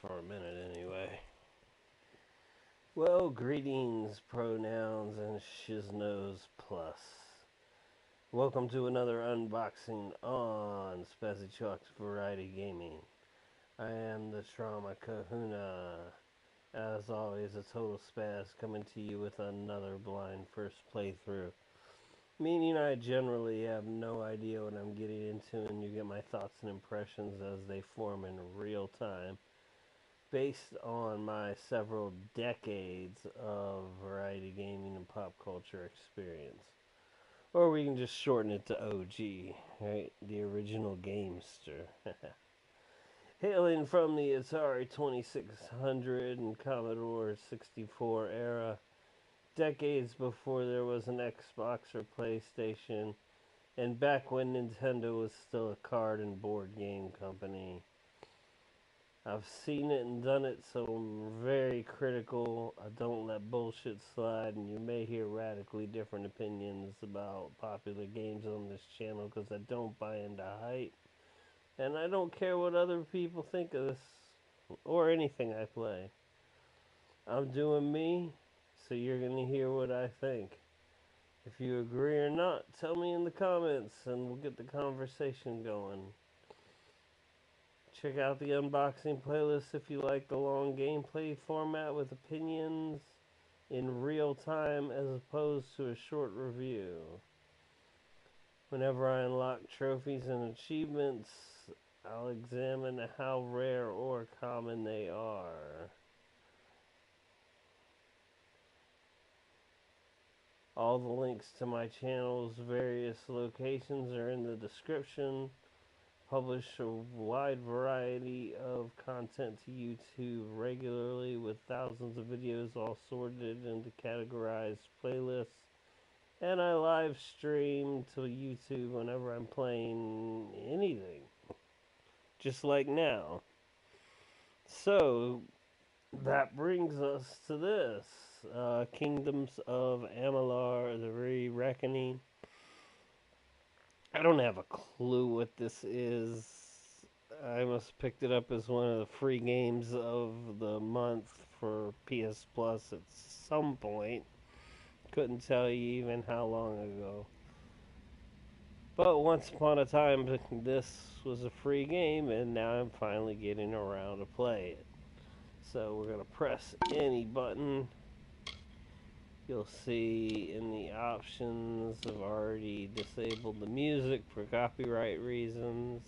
for a minute anyway. Well, greetings, pronouns, and shiznos plus. Welcome to another unboxing on Spazzychalk's Variety Gaming. I am the Trauma Kahuna. As always, a total spaz coming to you with another blind first playthrough. Meaning I generally have no idea what I'm getting into, and you get my thoughts and impressions as they form in real time, based on my several decades of variety gaming and pop culture experience. Or we can just shorten it to OG, right? The original gangster. Hailing from the Atari 2600 and Commodore 64 era, decades before there was an Xbox or PlayStation, and back when Nintendo was still a card and board game company. I've seen it and done it, so I'm very critical. I don't let bullshit slide, and you may hear radically different opinions about popular games on this channel because I don't buy into hype, and I don't care what other people think of this or anything I play. I'm doing me, so you're going to hear what I think. If you agree or not, tell me in the comments, and we'll get the conversation going. Check out the unboxing playlist if you like the long gameplay format with opinions in real time as opposed to a short review. Whenever I unlock trophies and achievements, I'll examine how rare or common they are. All the links to my channel's various locations are in the description. Publish a wide variety of content to YouTube regularly with thousands of videos all sorted into categorized playlists. And I live stream to YouTube whenever I'm playing anything. Just like now. So, that brings us to this. Kingdoms of Amalur Re-Reconing. I don't have a clue what this is. I must have picked it up as one of the free games of the month for PS Plus at some point. Couldn't tell you even how long ago. But once upon a time, this was a free game, and now I'm finally getting around to play it. So we're going to press any button. You'll see in the options I've already disabled the music for copyright reasons.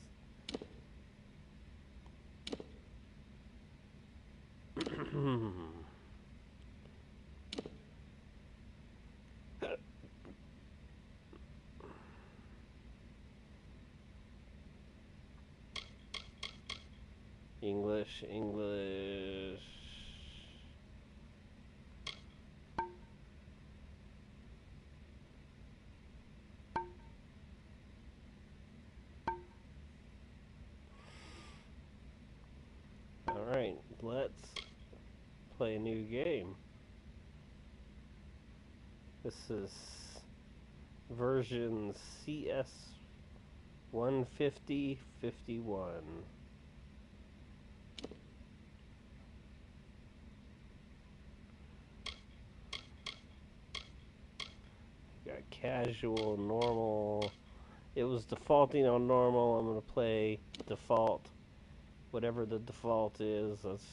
English. Alright, let's play a new game. This is version CS 150.51. Got casual, normal. It was defaulting on normal. I'm going to play default. Whatever the default is, that's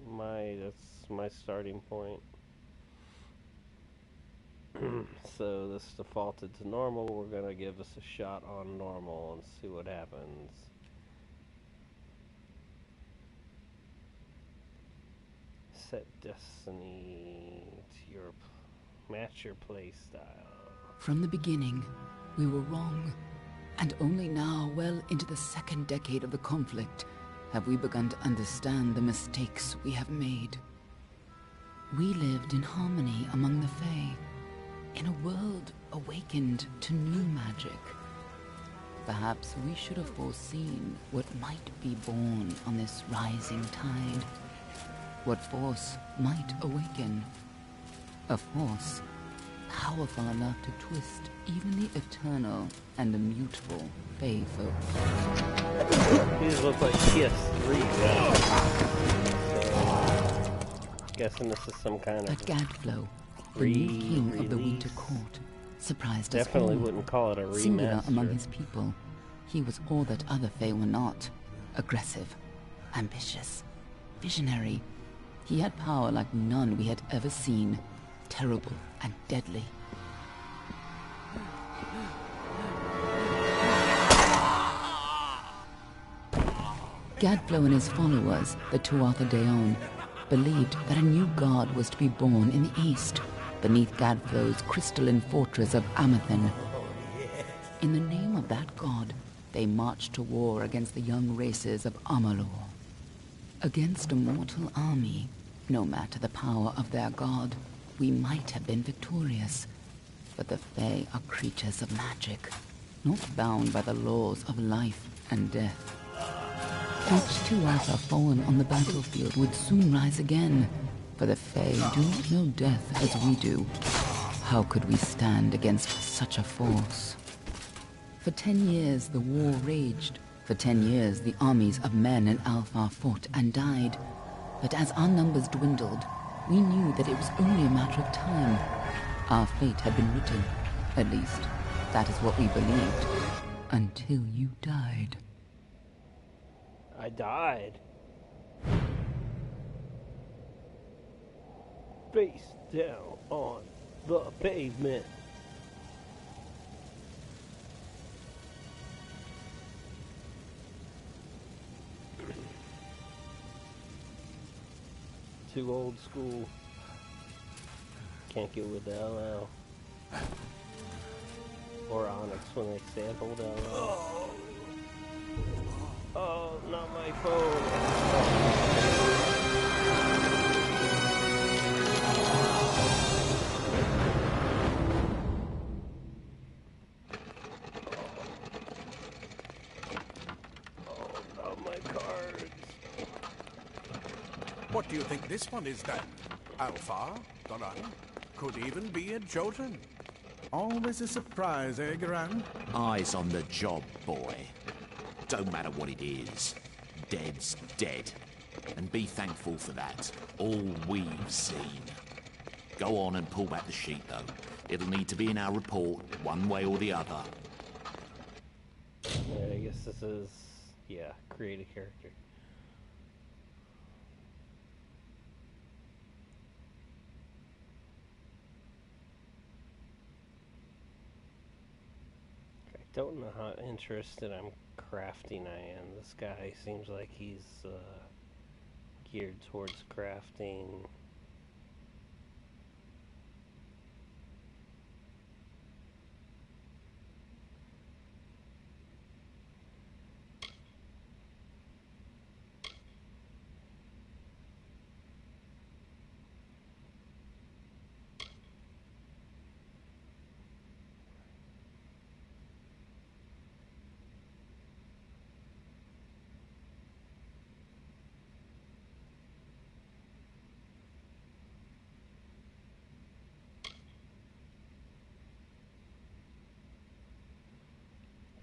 my starting point. So this defaulted to normal. We're gonna give us a shot on normal and see what happens. Set destiny to match your play style. From the beginning, we were wrong, and only now, well into the second decade of the conflict, have we begun to understand the mistakes we have made. We lived in harmony among the Fae, in a world awakened to new magic. Perhaps we should have foreseen what might be born on this rising tide. What force might awaken. A force powerful enough to twist even the eternal and immutable Fae folk. These look like PS3 guys. So, guessing this is some kind But of Gadflow, the new king of the Winter Court, surprised us all. Definitely wouldn't call it a remaster. Singular among his people, he was all that other Fae were not. Aggressive, ambitious, visionary. He had power like none we had ever seen. Terrible and deadly. Gadflow and his followers, the Tuatha Deon, believed that a new god was to be born in the east, beneath Gadflow's crystalline fortress of Amathen. In the name of that god, they marched to war against the young races of Amalur. Against a mortal army, no matter the power of their god, we might have been victorious. But the Fae are creatures of magic, not bound by the laws of life and death. Each Tuatha fallen on the battlefield would soon rise again, for the Fae do not know death as we do. How could we stand against such a force? For 10 years the war raged. For 10 years the armies of men and Alpha fought and died. But as our numbers dwindled, we knew that it was only a matter of time. Our fate had been written. At least, that is what we believed. Until you died. I died. Face down on the pavement. Too old school. Can't get with the LL. Or Onyx when they sampled LL. Oh, not my phone. Oh, not my cards. What do you think this one is then? Alpha? Garan? Could even be a Jotun. Always a surprise, eh, Garan? Eyes on the job, boy. Don't matter what it is. Dead's dead. And be thankful for that. All we've seen. Go on and pull back the sheet, though. It'll need to be in our report, one way or the other. Yeah, I guess this is... yeah, create a character. I don't know how interested I'm crafting I am. This guy seems like he's geared towards crafting.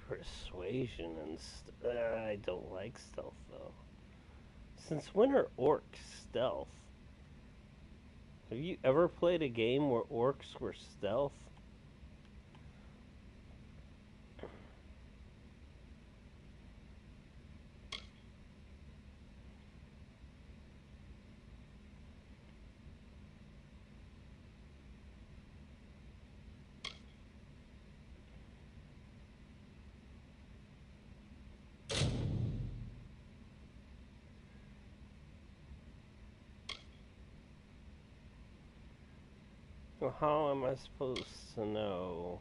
Persuasion and I don't like stealth though. Since when are orcs stealth? Have you ever played a game where orcs were stealth? Well, how am I supposed to know?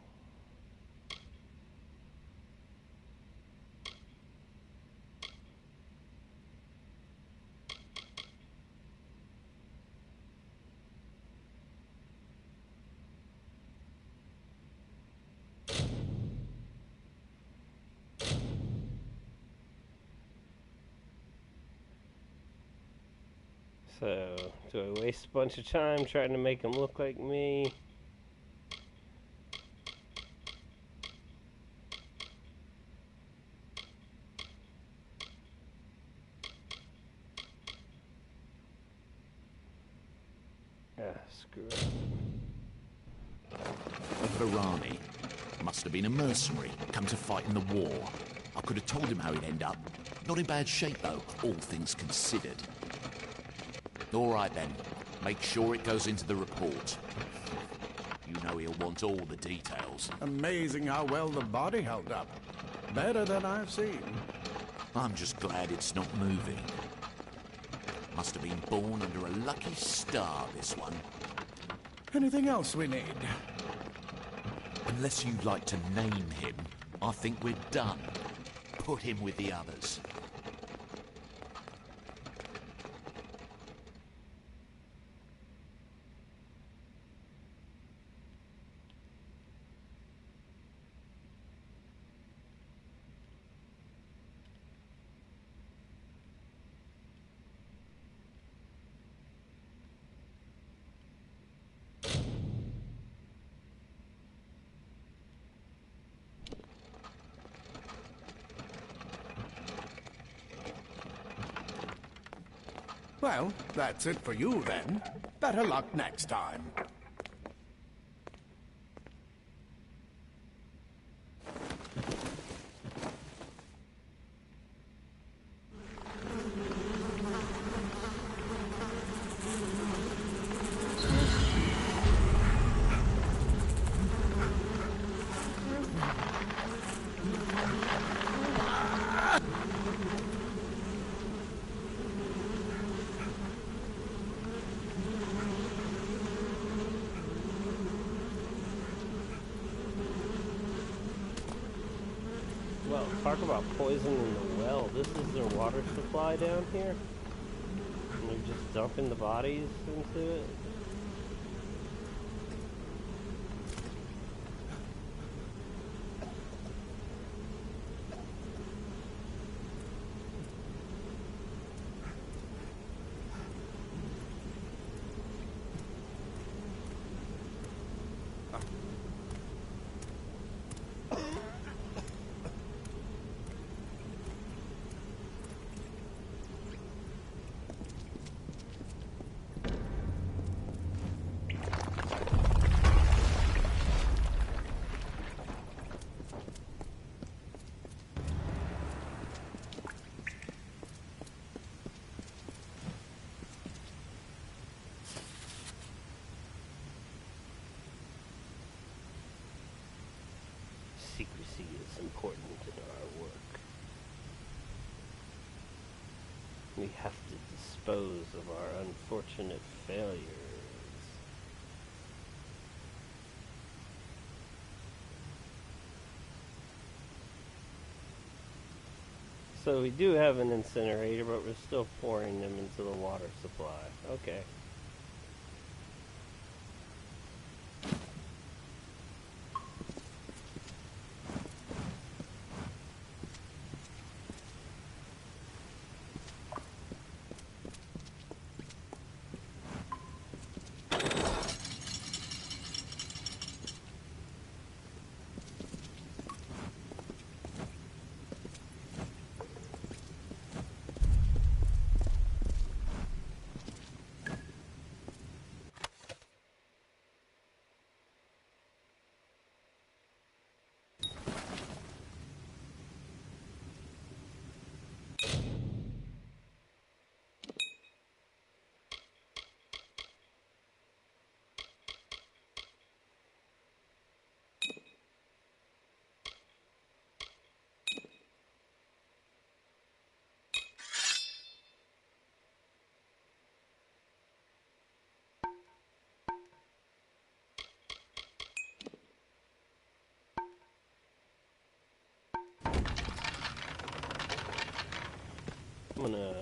So, do I waste a bunch of time trying to make him look like me? screw up. A Varani. Must have been a mercenary, come to fight in the war. I could have told him how he'd end up. Not in bad shape, though, all things considered. All right, then. Make sure it goes into the report. You know he'll want all the details. Amazing how well the body held up. Better than I've seen. I'm just glad it's not moving. Must have been born under a lucky star, this one. Anything else we need? Unless you'd like to name him, I think we're done. Put him with the others. Well, that's it for you then. Better luck next time. Well, talk about poison in the well. This is their water supply down here? And they're just dumping the bodies into it? Secrecy is important in our work. We have to dispose of our unfortunate failures. So we do have an incinerator, but we're still pouring them into the water supply. Okay. I'm gonna,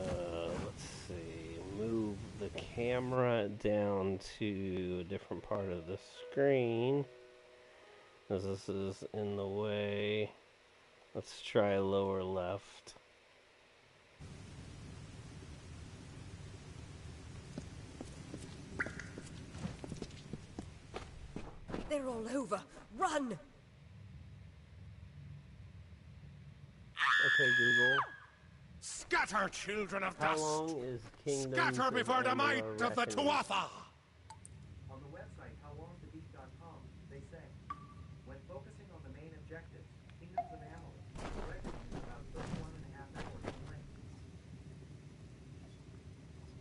let's see, move the camera down to a different part of the screen, as this is in the way. Let's try lower left. They're all over. Run! Okay, Google. Scatter, children of How dust! long is Kingdom Scatter before the might of the Reckoning? Tuatha! objectives. Kingdoms of Amalur. Direction is about 31.5 hours in length.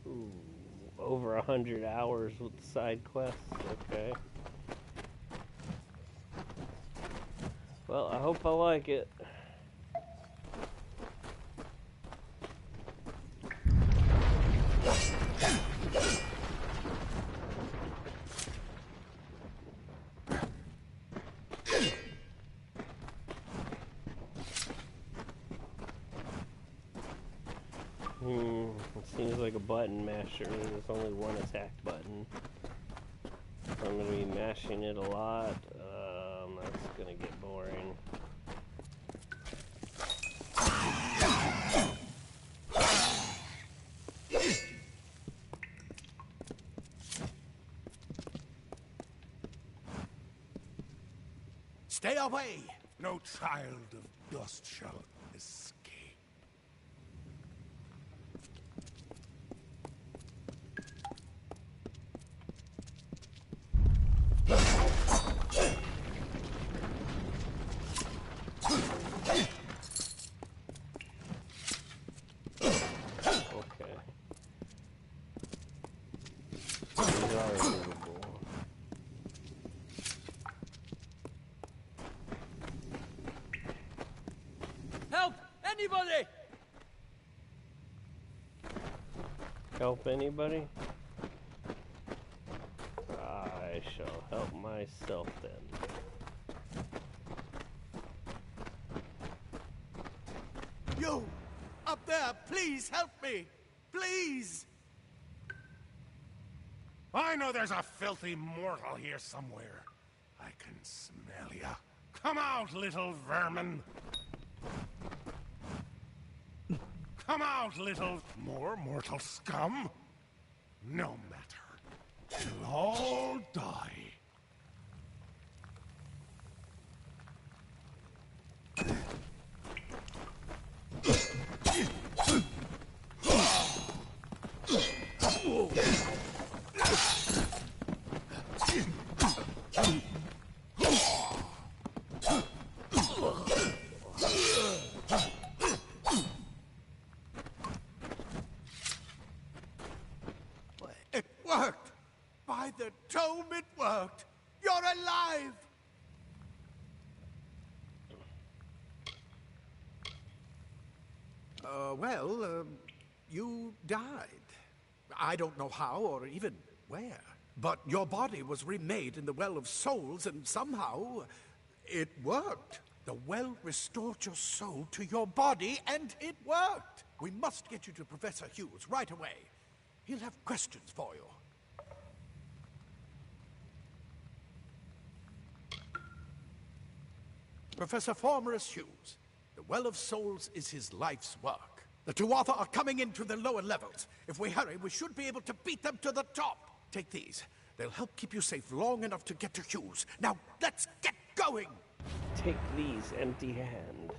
Ooh, over 100 hours with side quests. Okay. Well, I hope I like it. It seems like a button masher. There's only one attack button. I'm going to be mashing it a lot. That's going to get boring. Stay away! No child of dust shall escape. Okay. These are movable. Help! Anybody! Help anybody? I shall help myself then. You! Up there, please help me! Please! I know there's a filthy mortal here somewhere. I can smell ya. Come out, little vermin! Come out, little more mortal scum! No matter. You'll all die. It worked! By the tome, it worked! You're alive! You died. I don't know how or even where. But your body was remade in the Well of Souls, and somehow it worked. The well restored your soul to your body, and it worked. We must get you to Professor Hughes right away. He'll have questions for you. Professor Formorus Hughes, the Well of Souls is his life's work. The Tuatha are coming into the lower levels. If we hurry, we should be able to beat them to the top. Take these. They'll help keep you safe long enough to get to Hughes. Now, let's get going! Take these, empty hand.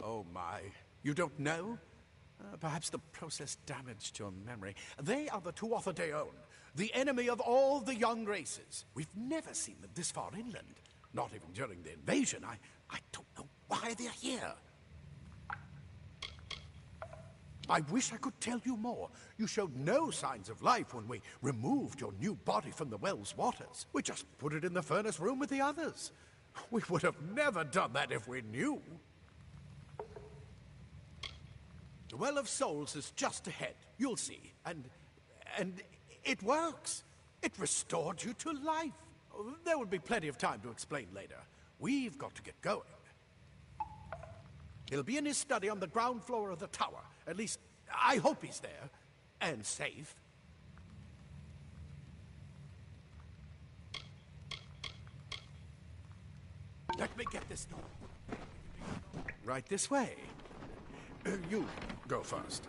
Oh my. You don't know? Perhaps the process damaged your memory. They are the Tuatha Deon, the enemy of all the young races. We've never seen them this far inland. Not even during the invasion. I don't know why they're here. I wish I could tell you more. You showed no signs of life when we removed your new body from the well's waters. We just put it in the furnace room with the others. We would have never done that if we knew. The Well of Souls is just ahead. You'll see. And it works. It restored you to life. There will be plenty of time to explain later. We've got to get going. He'll be in his study on the ground floor of the tower. At least, I hope he's there. And safe. Let me get this door. Right this way. You go first.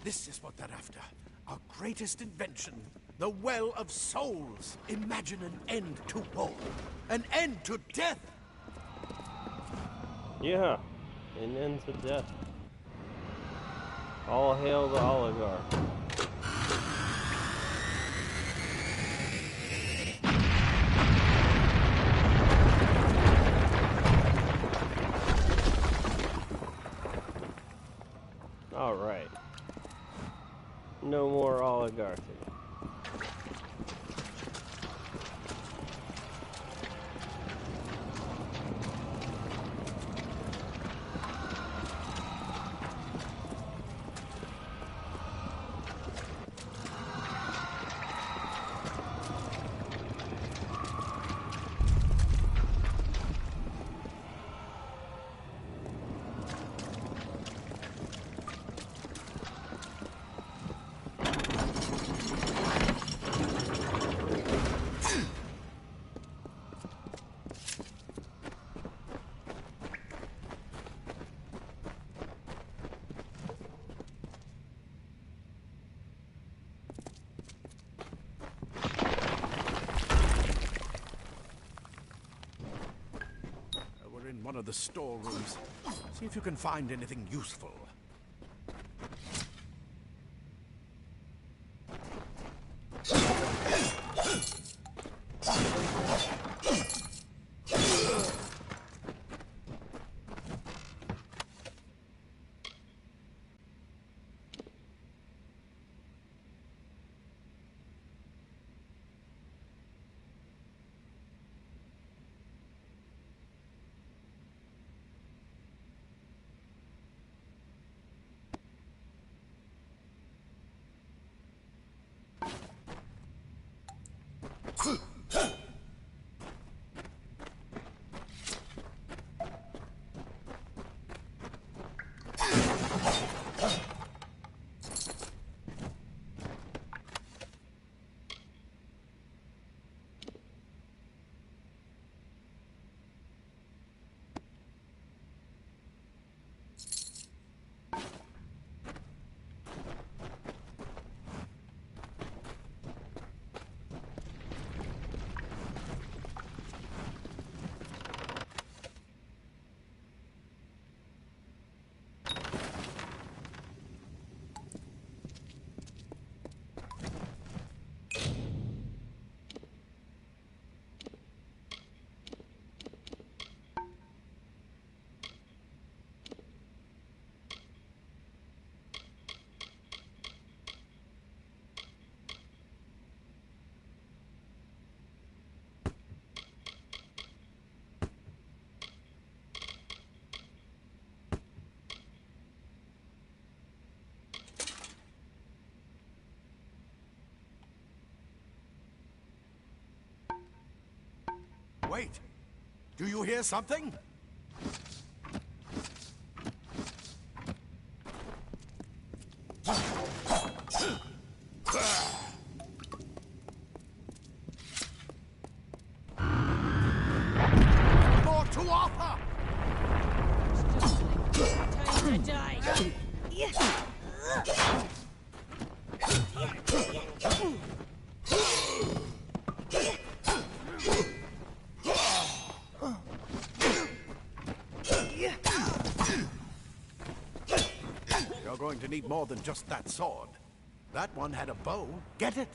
This is what they're after. Our greatest invention. The Well of Souls. Imagine an end to war. An end to death. Yeah, an end to death. All hail the oligarch. Alright. No more oligarchy. We're in one of the storerooms. See if you can find anything useful. Wait! Do you hear something? More to offer! Time to die. You're going to need more than just that sword. That one had a bow. Get it?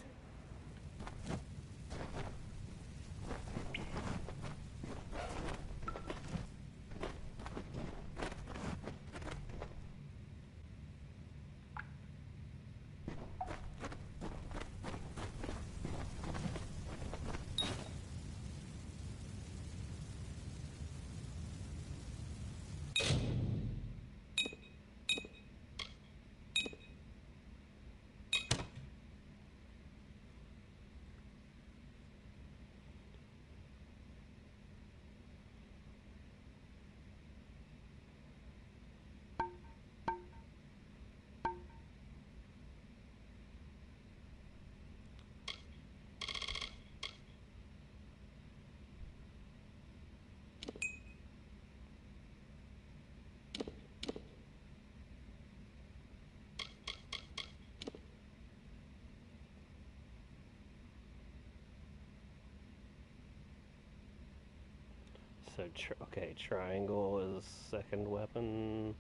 So, okay, triangle is second weapon.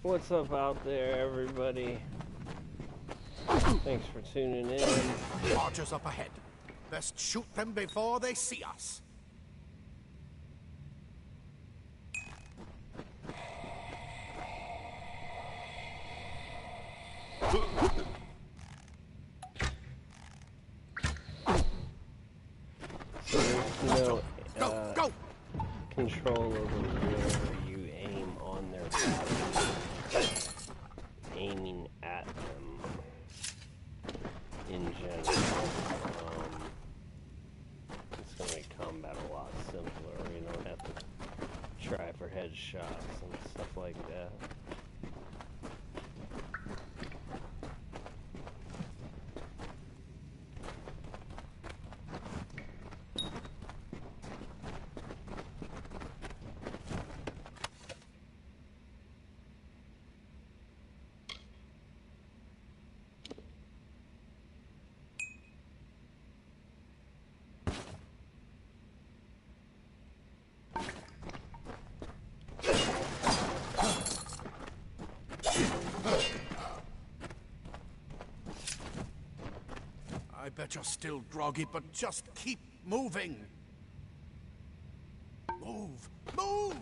What's up out there, everybody? Thanks for tuning in. Archers up ahead. Best shoot them before they see us. So there's no Go! control over where you aim on their body. Aiming at them in general. It's going to make combat a lot simpler. You don't have to try for headshots and stuff like that. I bet you're still groggy, but just keep moving. Move! Move!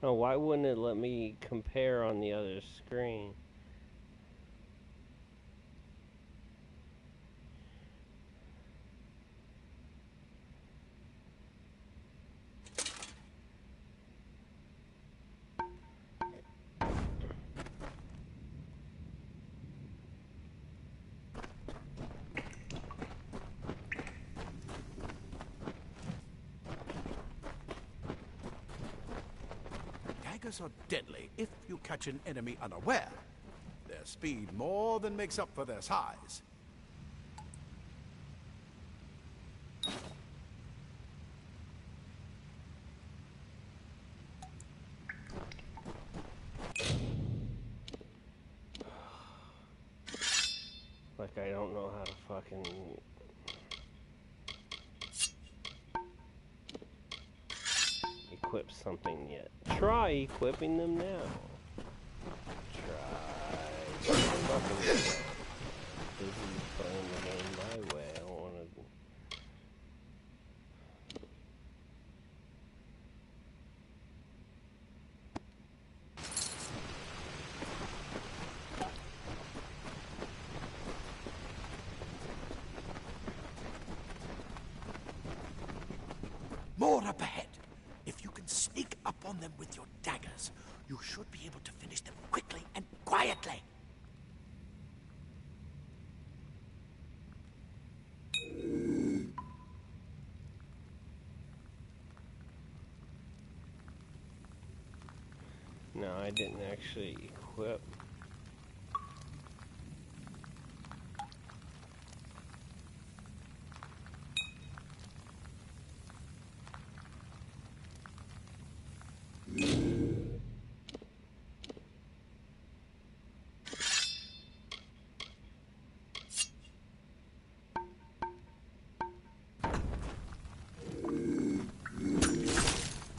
Oh, why wouldn't it let me compare on the other screen? Daggers are deadly if you catch an enemy unaware. Their speed more than makes up for their size. Like, I don't know how to fucking... equip something yet. Try equipping them now. Try. Fucking busy playing the game my way. I don't want to... More up ahead. If you can sneak up on them with your daggers, you should be able to finish them quickly and quietly. No, I didn't actually equip.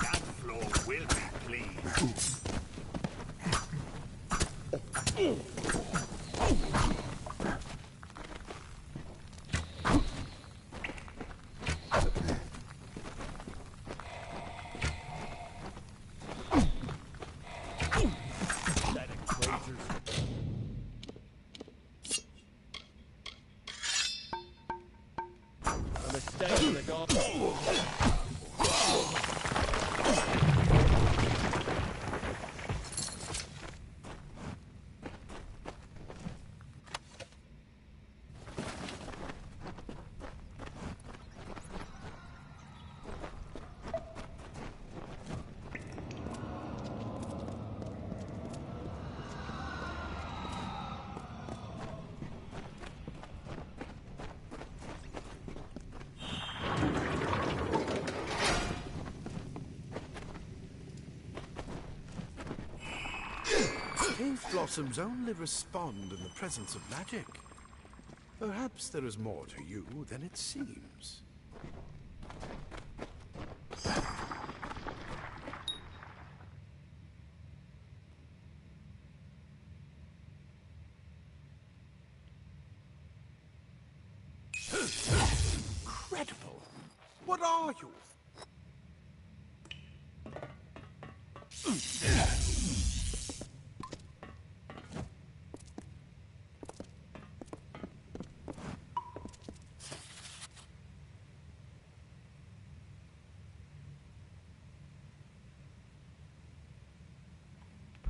That floor will be clean. Stay to the door. Cave blossoms only respond in the presence of magic. Perhaps there is more to you than it seems. Incredible! What are you?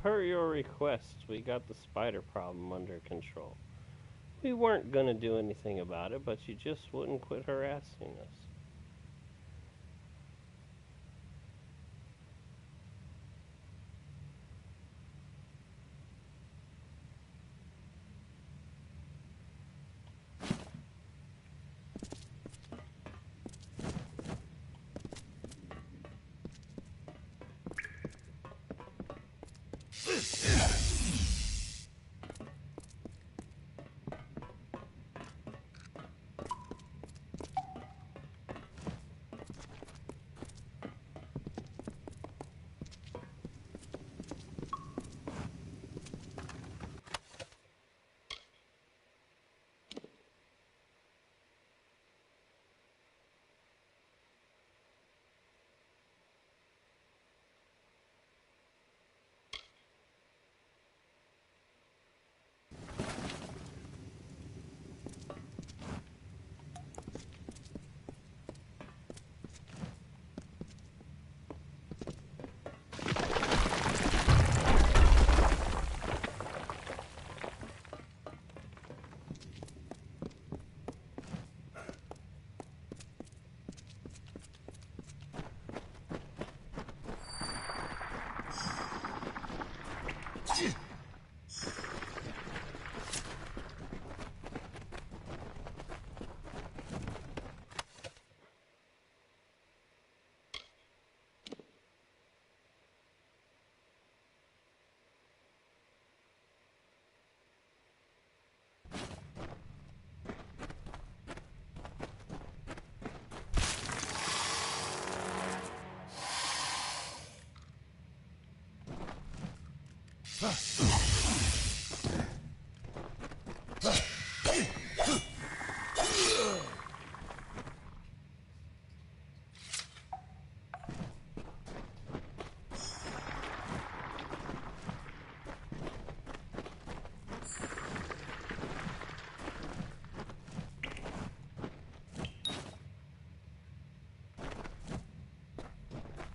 Per your request, we got the spider problem under control. We weren't gonna do anything about it, but you just wouldn't quit harassing us.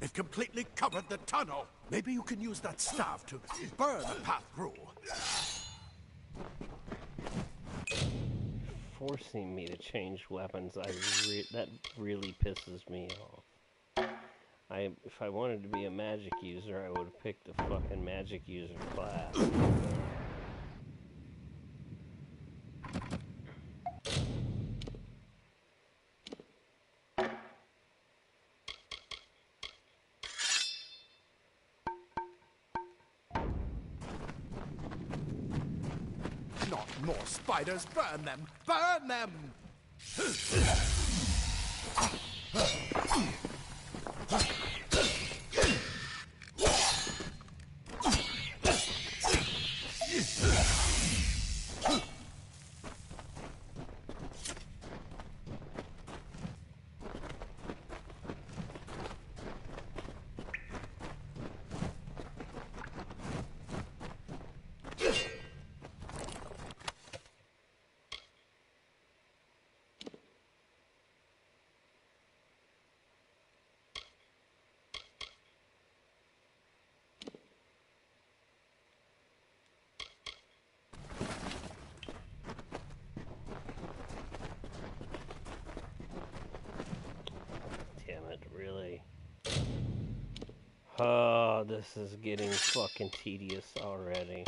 It completely covered the tunnel. Maybe you can use that staff to burn a path through. Forcing me to change weapons, that really pisses me off. If I wanted to be a magic user, I would have picked a fucking magic user class. Not more spiders! Burn them! Burn them! Oh, this is getting fucking tedious already.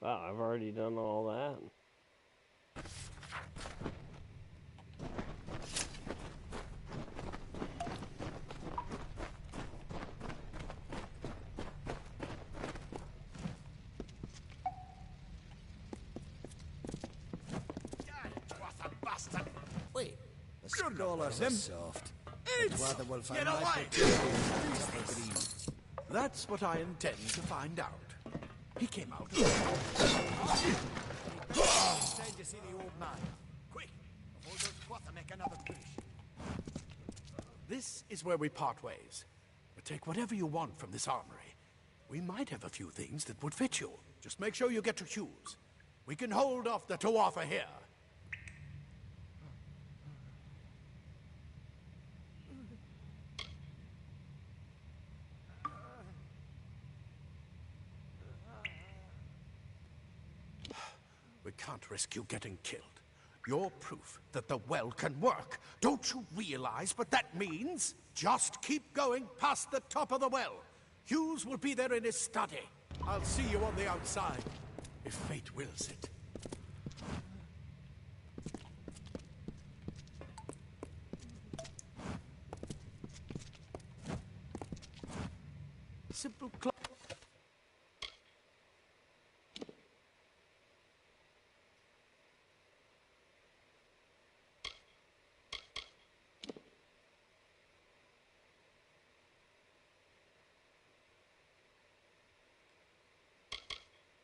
Wow, I've already done all that. Wait, the scholars are soft. Rather will find Get my away! picture. That's what I intend to find out. He came out. Send to see the old man. Quick, before those Quatha make another push. This is where we part ways. But take whatever you want from this armory. We might have a few things that would fit you. Just make sure you get to choose. We can hold off the Tuatha here. We can't risk you getting killed. You're proof that the well can work. Don't you realize what that means? Just keep going past the top of the well. Hughes will be there in his study. I'll see you on the outside, if fate wills it. Simple clock.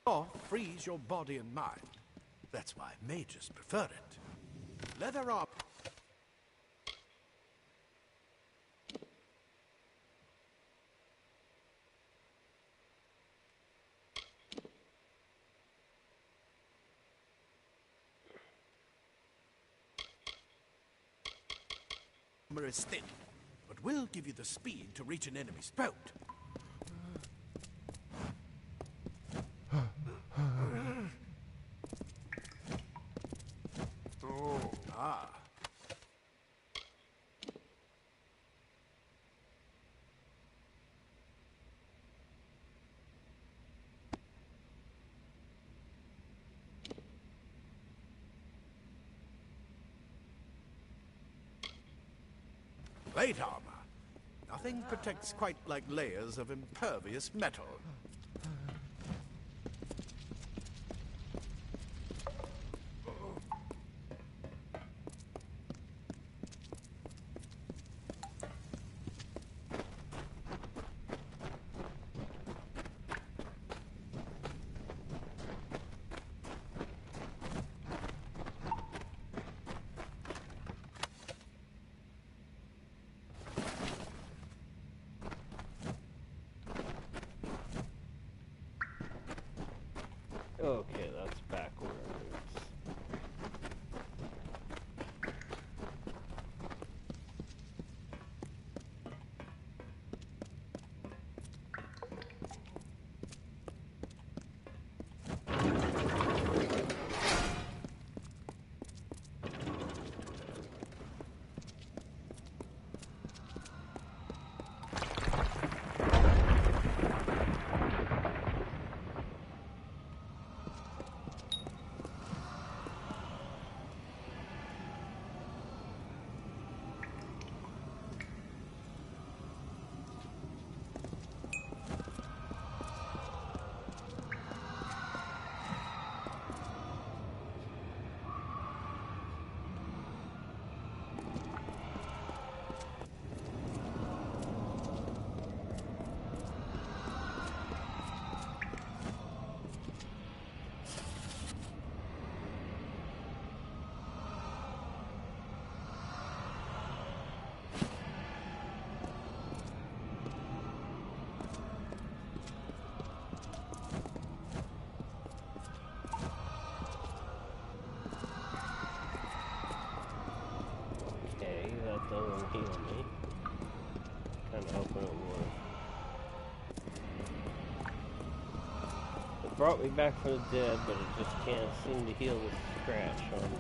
Or freeze your body and mind. That's why mages prefer it. Leather up. Armor is thin, but will give you the speed to reach an enemy's boat. Plate armor. Nothing protects quite like layers of impervious metal. Okay, that's backwards. brought me back from the dead, but it just can't seem to heal the scratch on me.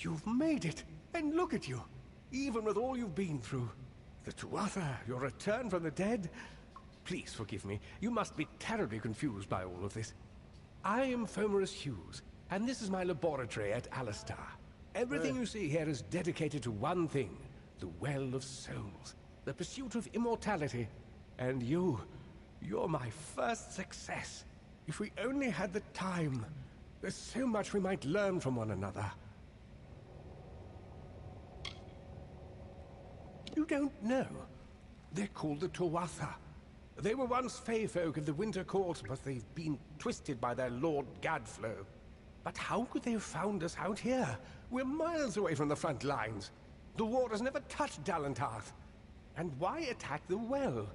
You've made it, and look at you, even with all you've been through. The Tuatha, your return from the dead. Please forgive me, you must be terribly confused by all of this. I am Fomerus Hughes, and this is my laboratory at Alistar. Everything you see here is dedicated to one thing, the Well of Souls, the pursuit of immortality. And you're my first success. If we only had the time, there's so much we might learn from one another. You don't know. They're called the Tuatha. They were once Fey folk of the Winter Court, but they've been twisted by their Lord Gadflow. But how could they have found us out here? We're miles away from the front lines. The war has never touched Dalantarth. And why attack the well?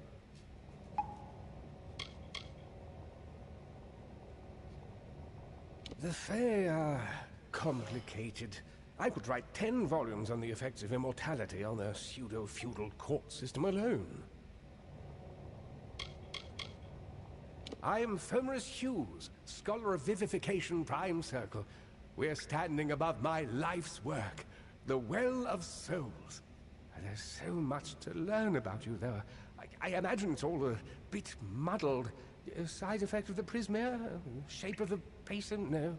The Fae are complicated. I could write 10 volumes on the effects of immortality on their pseudo-feudal court system alone. I am Fomerus Hughes, Scholar of Vivification Prime Circle. We're standing above my life's work, the Well of Souls. And there's so much to learn about you, though. I imagine it's all a bit muddled. A side effect of the prismere? Shape of the basin? No.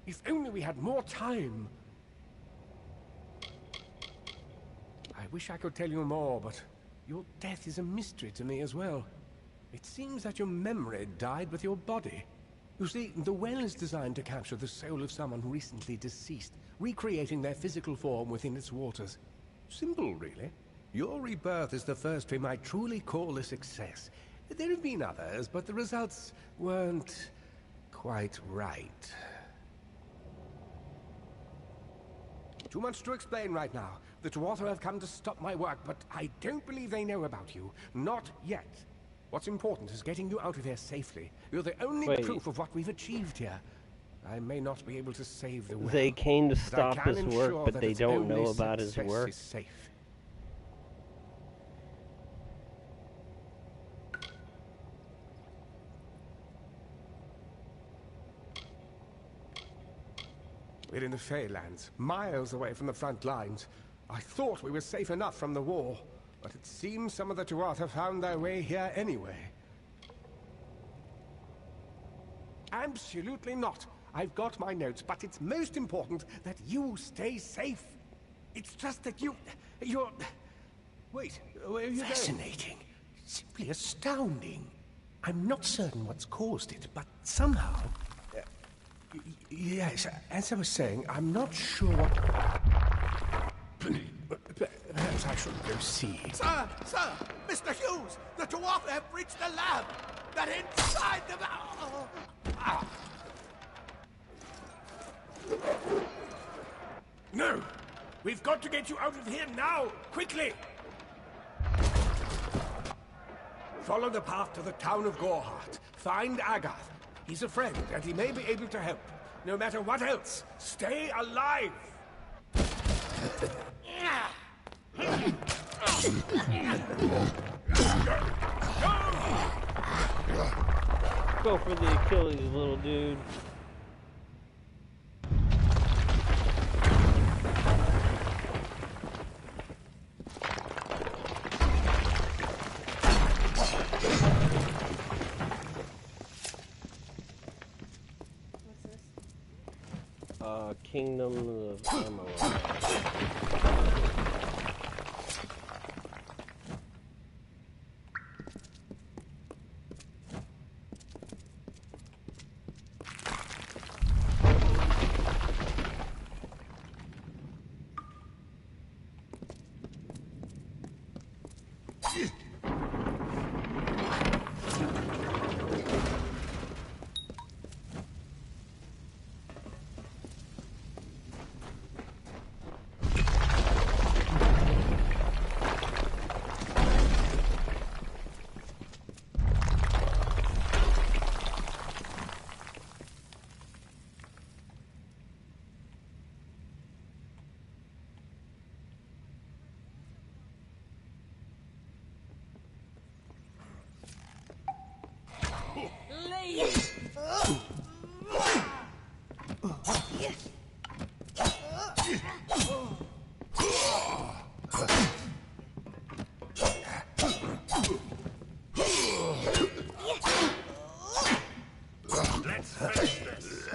If only we had more time. I wish I could tell you more, but your death is a mystery to me as well. It seems that your memory died with your body. You see, the well is designed to capture the soul of someone recently deceased, recreating their physical form within its waters. Simple, really. Your rebirth is the first we might truly call a success. There have been others, but the results weren't quite right. Too much to explain right now. The Tuatha have come to stop my work, but I don't believe they know about you. Not yet. What's important is getting you out of here safely. You're the only proof of what we've achieved here. I may not be able to save the world. They came to stop his work, but they don't know about his work. Is safe. We're in the Feylands, miles away from the front lines. I thought we were safe enough from the war, but it seems some of the Tuatha found their way here anyway. Absolutely not. I've got my notes, but it's most important that you stay safe. It's just that you're... Wait, where are you going? Fascinating. Simply astounding. I'm not certain what's caused it, but somehow... yes, as I was saying, I'm not sure what... Perhaps I should go see. Sir! Mr. Hughes! The Tuatha have reached the lab! They're inside the... No! We've got to get you out of here now! Quickly! Follow the path to the town of Gorhart. Find Agath. He's a friend, and he may be able to help. No matter what else, stay alive! Go for the Achilles, little dude. Kingdom of Amalur. Let's finish this.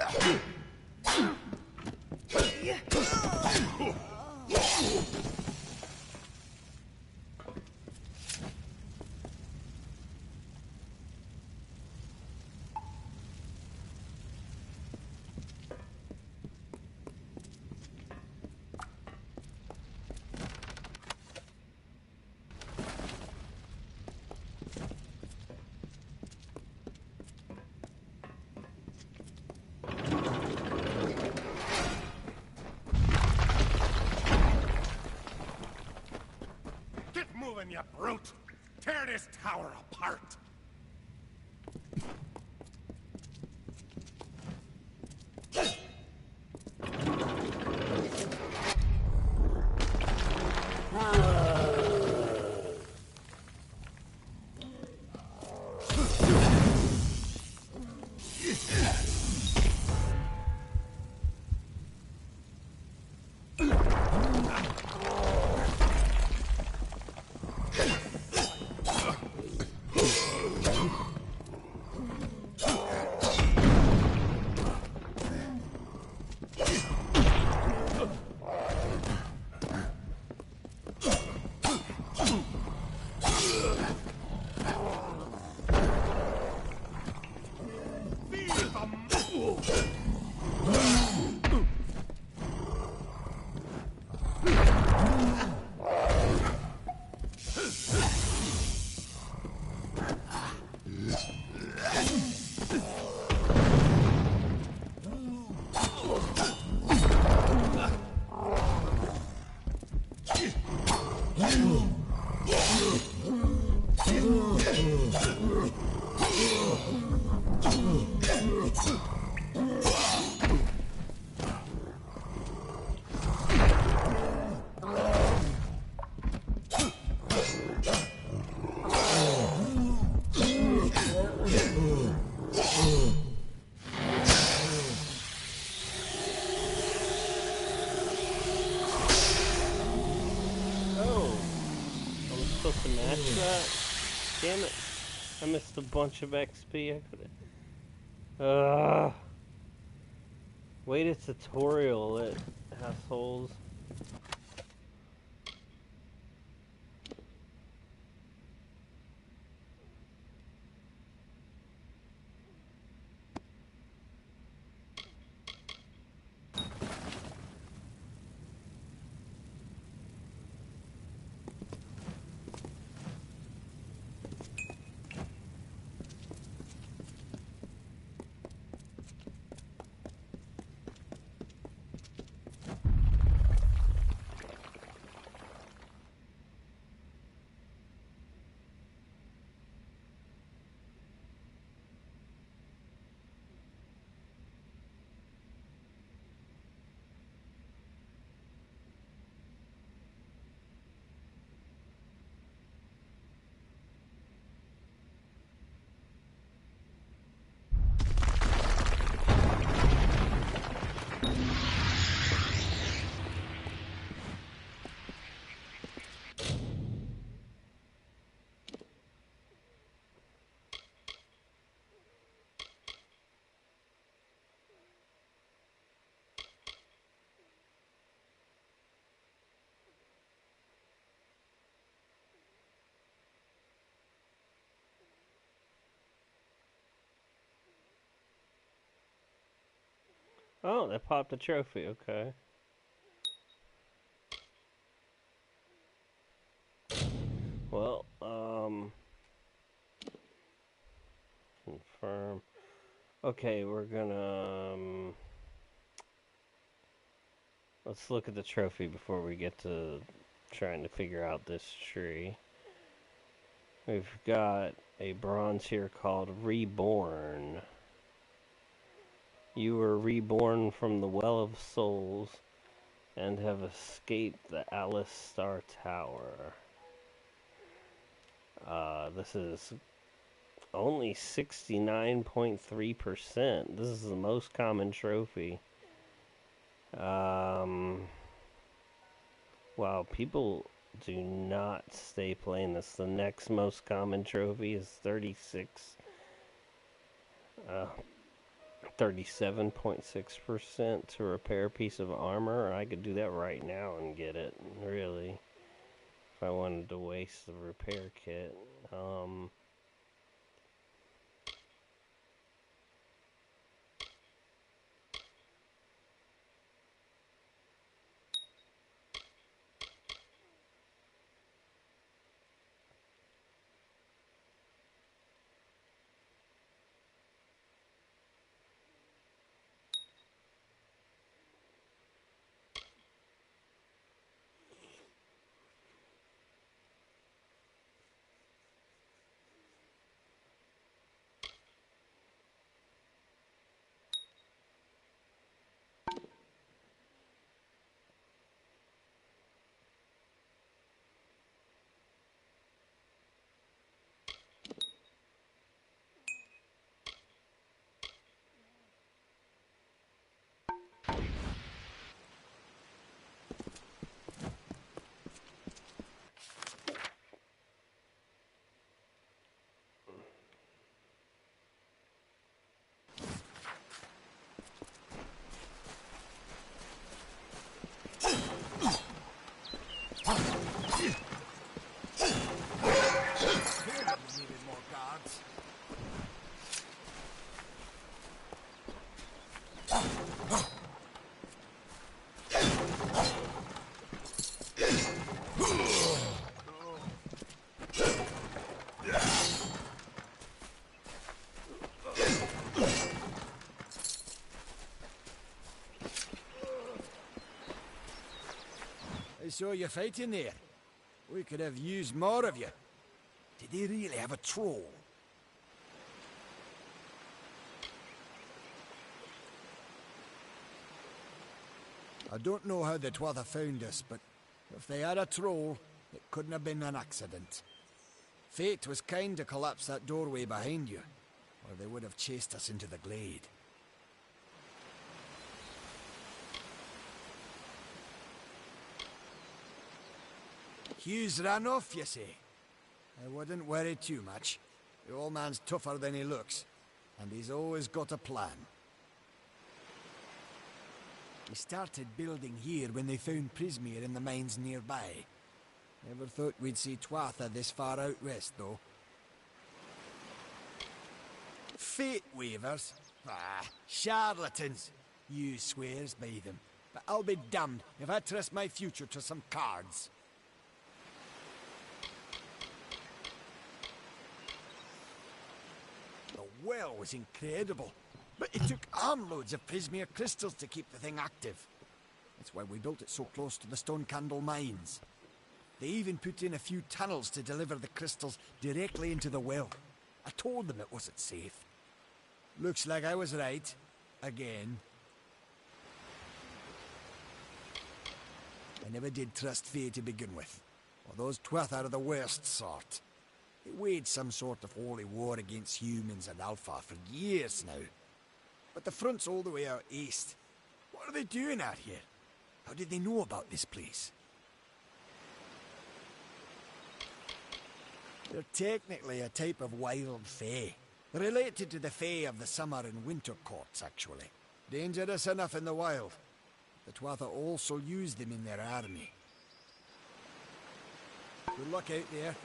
Get moving, you brute! Tear this tower apart! Damn it. I missed a bunch of XP. I could've... Wait a tutorial, it assholes. Oh, they popped a trophy, okay. Well, confirm. Okay, we're gonna, let's look at the trophy before we get to trying to figure out this tree. We've got a bronze here called Reborn. You were reborn from the Well of Souls and have escaped the Alice Star Tower. This is only 69.3%. This is the most common trophy. Wow, people do not stay playing this. The next most common trophy is 37.6% to repair a piece of armor. I could do that right now and get it, really, if I wanted to waste the repair kit. I saw you fighting there. We could have used more of you. Did they really have a troll? I don't know how the Twatha found us, but if they had a troll, it couldn't have been an accident. Fate was kind to collapse that doorway behind you, or they would have chased us into the glade. Hughes ran off, you say? I wouldn't worry too much. The old man's tougher than he looks, and he's always got a plan. He started building here when they found Prismere in the mines nearby. Never thought we'd see Twatha this far out west, though. Fate weavers? Ah, charlatans. You swears by them. But I'll be damned if I trust my future to some cards. The well was incredible, but it took armloads of Prismere crystals to keep the thing active. That's why we built it so close to the Stone Candle mines. They even put in a few tunnels to deliver the crystals directly into the well. I told them it wasn't safe. Looks like I was right. Again. I never did trust Fae to begin with. Well, those Twatha are the worst sort. They waged some sort of holy war against humans and Alpha for years now. But the front's all the way out east. What are they doing out here? How did they know about this place? They're technically a type of wild Fae. Related to the Fae of the summer and winter courts, actually. Dangerous enough in the wild. The Twatha also use them in their army. Good luck out there.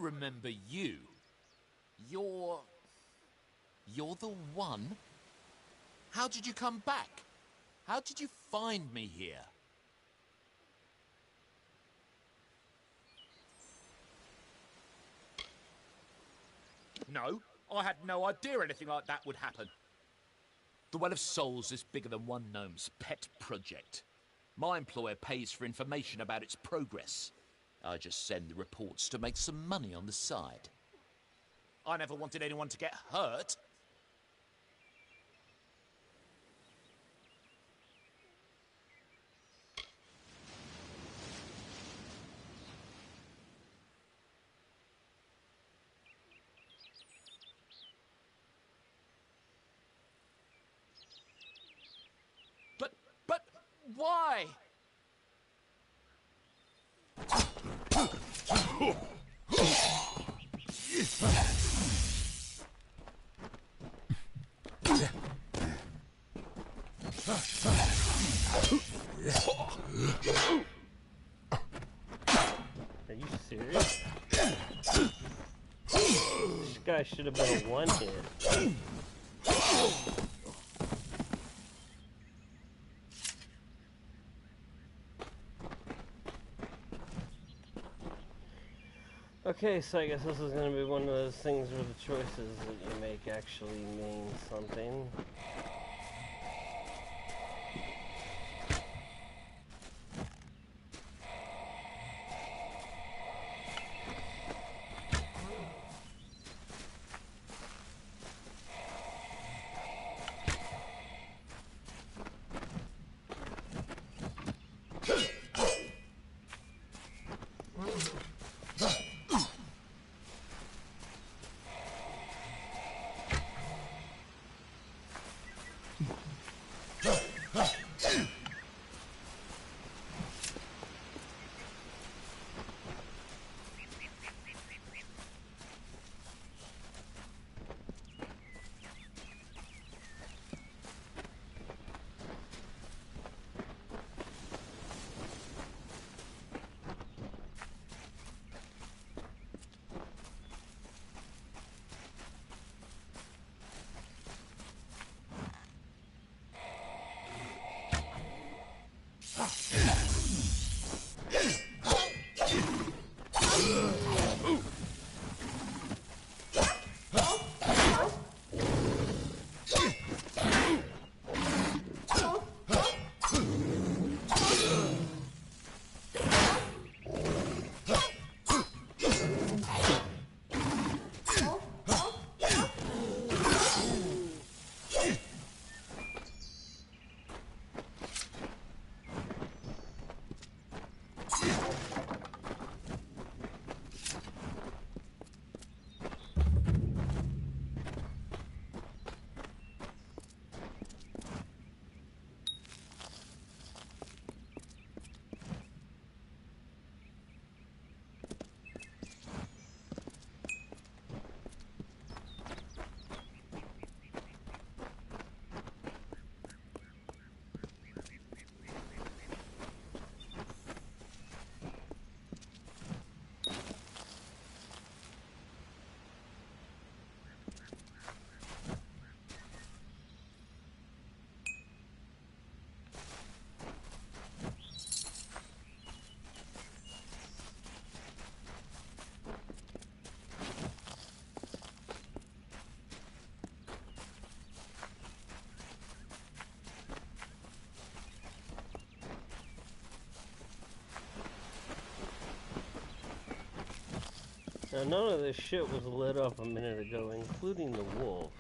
remember you. You're the one? How did you come back? How did you find me here? No, I had no idea anything like that would happen. The Well of Souls is bigger than one gnome's pet project. My employer pays for information about its progress. I just send the reports to make some money on the side. I never wanted anyone to get hurt. But why? Are you serious? This guy should have been a one-hit. Okay, so I guess this is going to be one of those things where the choices that you make actually mean something. Now, none of this shit was lit up a minute ago, including the wolves.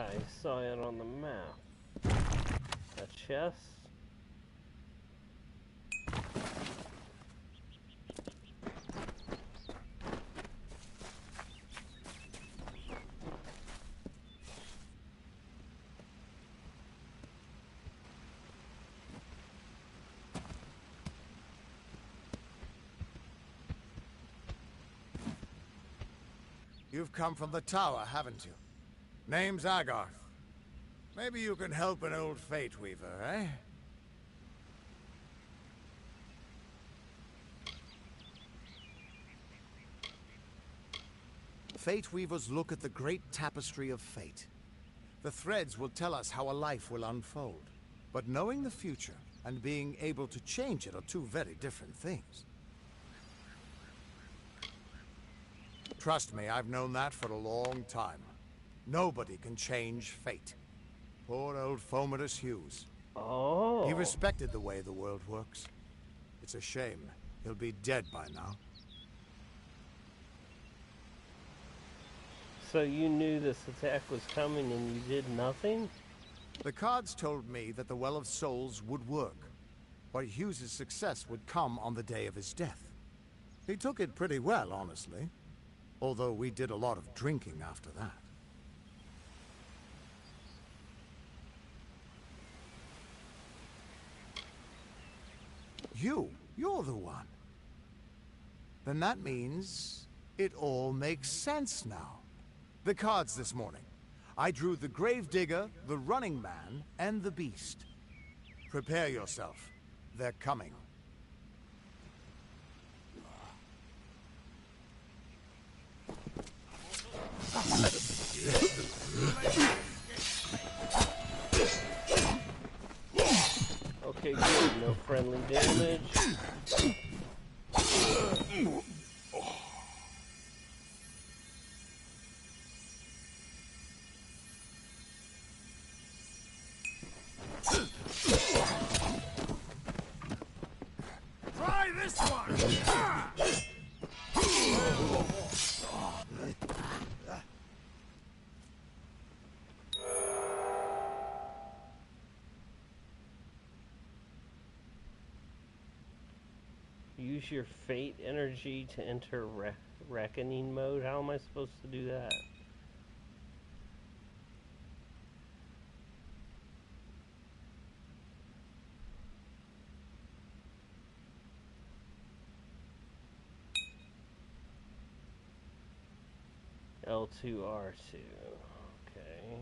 I saw it on the map. A chest? You've come from the tower, haven't you? Name's Agarth. Maybe you can help an old Fate Weaver, eh? Fate Weavers look at the great tapestry of fate. The threads will tell us how a life will unfold. But knowing the future and being able to change it are two very different things. Trust me, I've known that for a long time. Nobody can change fate. Poor old Fomerus Hughes. Oh. He respected the way the world works. It's a shame. He'll be dead by now. So you knew this attack was coming and you did nothing? The cards told me that the Well of Souls would work, but Hughes' success would come on the day of his death. He took it pretty well, honestly. Although we did a lot of drinking after that. You're the one. Then that means it all makes sense now. The cards this morning. I drew the Gravedigger, the Running Man, and the Beast. Prepare yourself. They're coming. Okay, good. No friendly damage. Try this one! Use your fate energy to enter reckoning mode. How am I supposed to do that? L2, R2. Okay.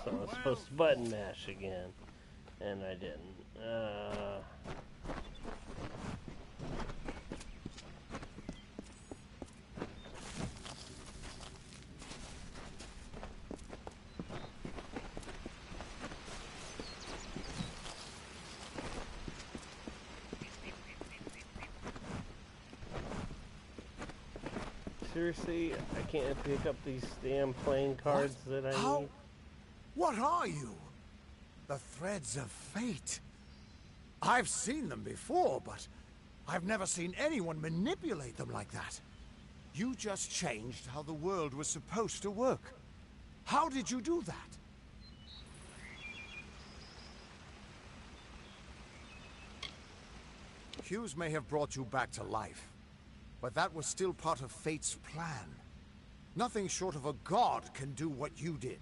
So I was supposed to button mash again, and I didn't. Seriously, I can't pick up these damn playing cards that I need. What are you? The threads of fate. I've seen them before, but I've never seen anyone manipulate them like that. You just changed how the world was supposed to work. How did you do that? Hughes may have brought you back to life, but that was still part of fate's plan. Nothing short of a god can do what you did.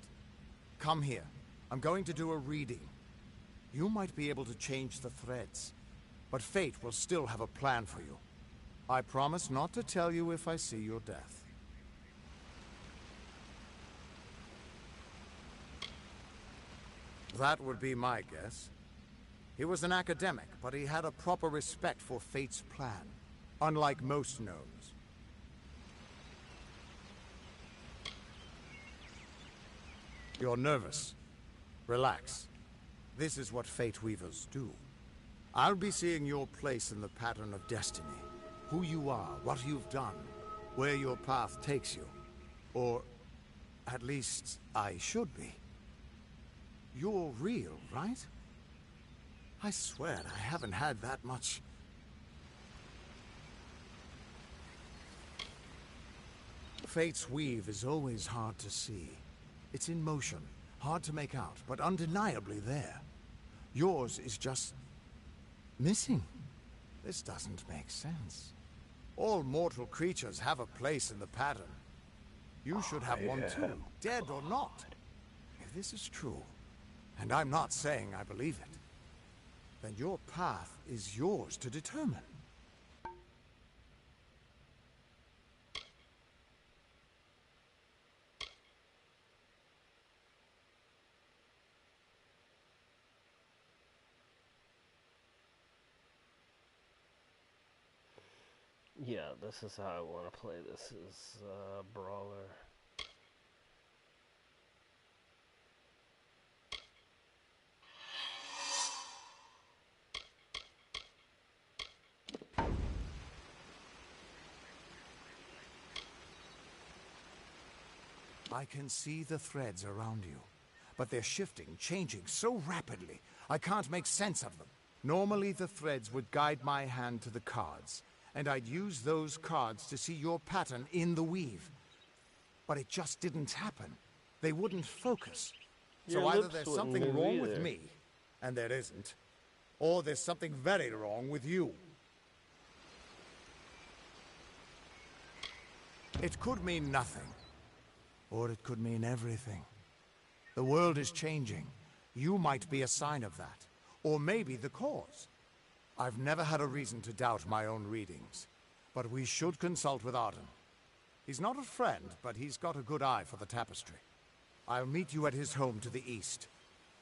Come here. I'm going to do a reading. You might be able to change the threads, but fate will still have a plan for you. I promise not to tell you if I see your death. That would be my guess. He was an academic, but he had a proper respect for fate's plan, unlike most gnomes. You're nervous. Relax. This is what Fate Weavers do. I'll be seeing your place in the pattern of destiny. Who you are, what you've done, where your path takes you. Or, at least, I should be. You're real, right? I swear I haven't had that much. Fate's weave is always hard to see. It's in motion, hard to make out, but undeniably there. Yours is just missing. This doesn't make sense. All mortal creatures have a place in the pattern. You should have one too, dead or not. If this is true, and I'm not saying I believe it, then your path is yours to determine. Yeah, this is how I want to play. This is Brawler. I can see the threads around you, but they're shifting, changing so rapidly, I can't make sense of them. Normally the threads would guide my hand to the cards, and I'd use those cards to see your pattern in the weave. But it just didn't happen. They wouldn't focus. So either there's something wrong with me, and there isn't, or there's something very wrong with you. It could mean nothing. Or it could mean everything. The world is changing. You might be a sign of that. Or maybe the cause. I've never had a reason to doubt my own readings. But we should consult with Arden. He's not a friend, but he's got a good eye for the tapestry. I'll meet you at his home to the east.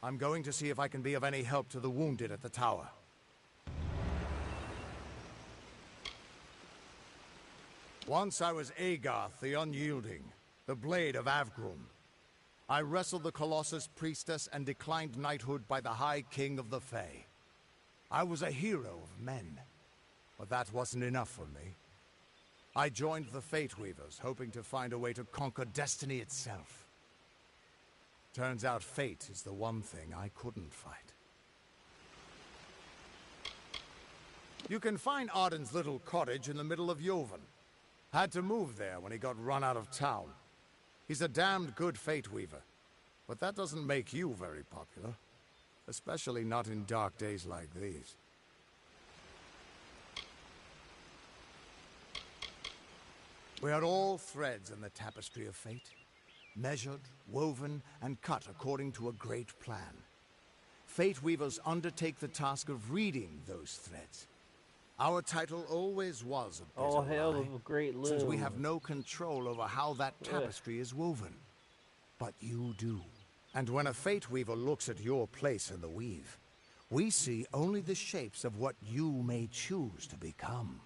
I'm going to see if I can be of any help to the wounded at the tower. Once I was Agarth the Unyielding, the Blade of Avgrum. I wrestled the Colossus priestess and declined knighthood by the High King of the Fae. I was a hero of men, but that wasn't enough for me. I joined the Fate Weavers, hoping to find a way to conquer destiny itself. Turns out fate is the one thing I couldn't fight. You can find Arden's little cottage in the middle of Yovan. Had to move there when he got run out of town. He's a damned good Fate Weaver, but that doesn't make you very popular. Especially not in dark days like these. We are all threads in the tapestry of fate. Measured, woven, and cut according to a great plan. Fate Weavers undertake the task of reading those threads. Our title always was a All hail the great loom. since we have no control over how that tapestry is woven. But you do. And when a Fate Weaver looks at your place in the weave, we see only the shapes of what you may choose to become.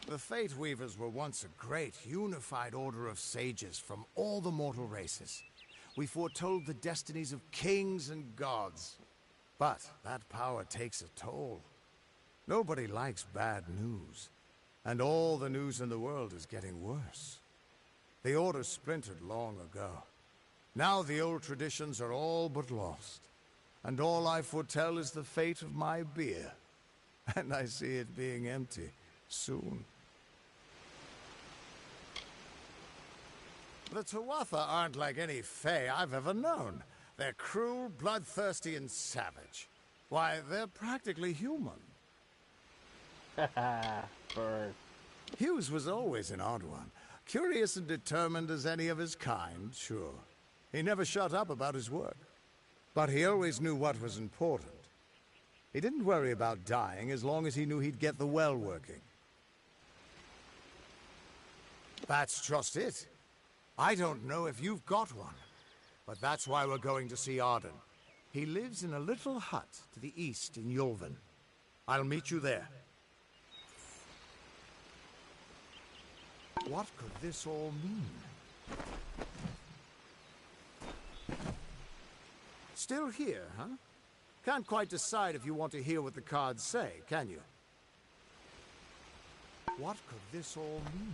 The Fate Weavers were once a great, unified order of sages from all the mortal races. We foretold the destinies of kings and gods. But that power takes a toll. Nobody likes bad news. And all the news in the world is getting worse. The order splintered long ago. Now the old traditions are all but lost. And all I foretell is the fate of my beer. And I see it being empty soon. The Tuatha aren't like any Fae I've ever known. They're cruel, bloodthirsty, and savage. Why, they're practically human. Burn. Hughes was always an odd one. Curious and determined as any of his kind, sure. He never shut up about his work. But he always knew what was important. He didn't worry about dying as long as he knew he'd get the well working. That's just it. I don't know if you've got one, but that's why we're going to see Arden. He lives in a little hut to the east in Yulven. I'll meet you there. What could this all mean? Still here, huh? Can't quite decide if you want to hear what the cards say, can you? What could this all mean?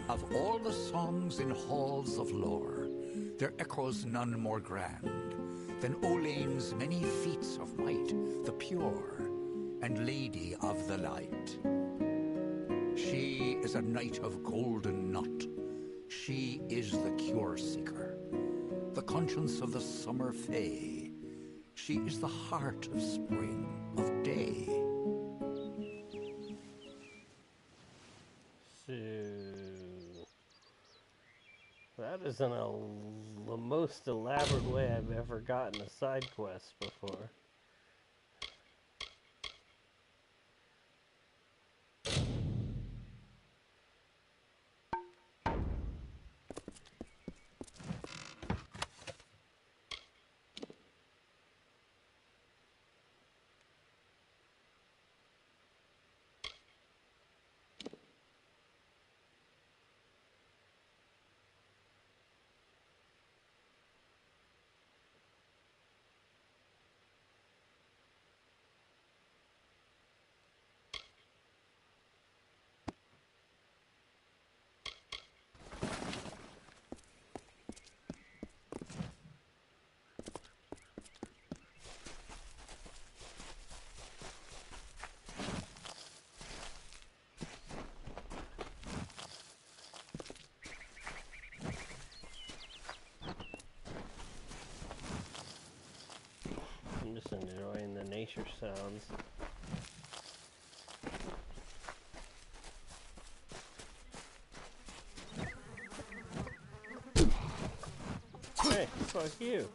Of all the songs in halls of lore, there echoes none more grand than Olane's many feats of might, the pure and lady of the light. She is a knight of golden knot. She is the cure seeker, the conscience of the summer fae. She is the heart of spring, of day. That isn't the most elaborate way I've ever gotten a side quest before. I'm just enjoying the nature sounds. Hey, fuck you.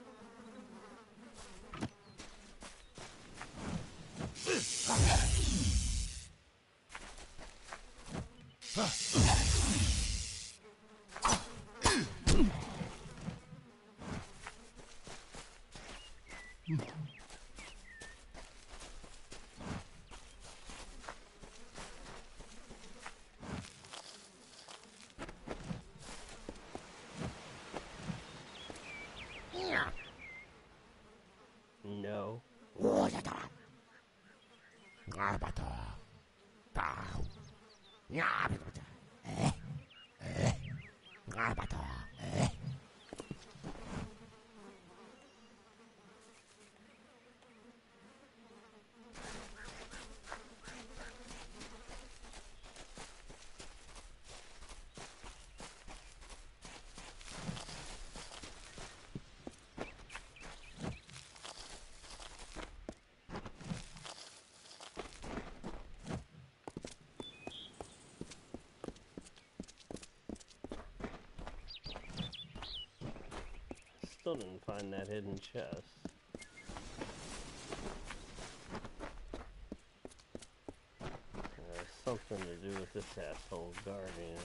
No. Still didn't find that hidden chest. Something to do with this asshole guardian.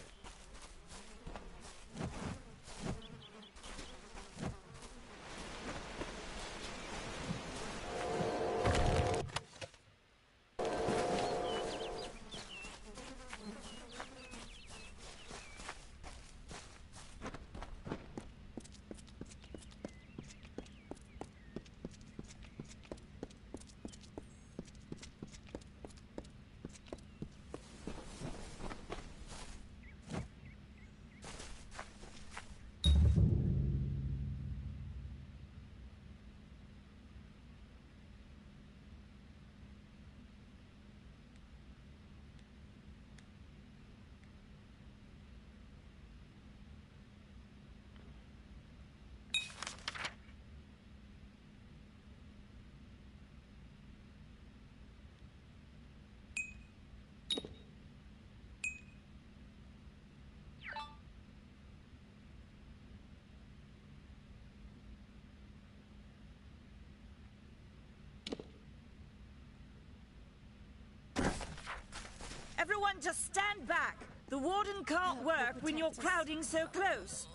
Everyone just stand back. The warden can't work when you're crowding so close.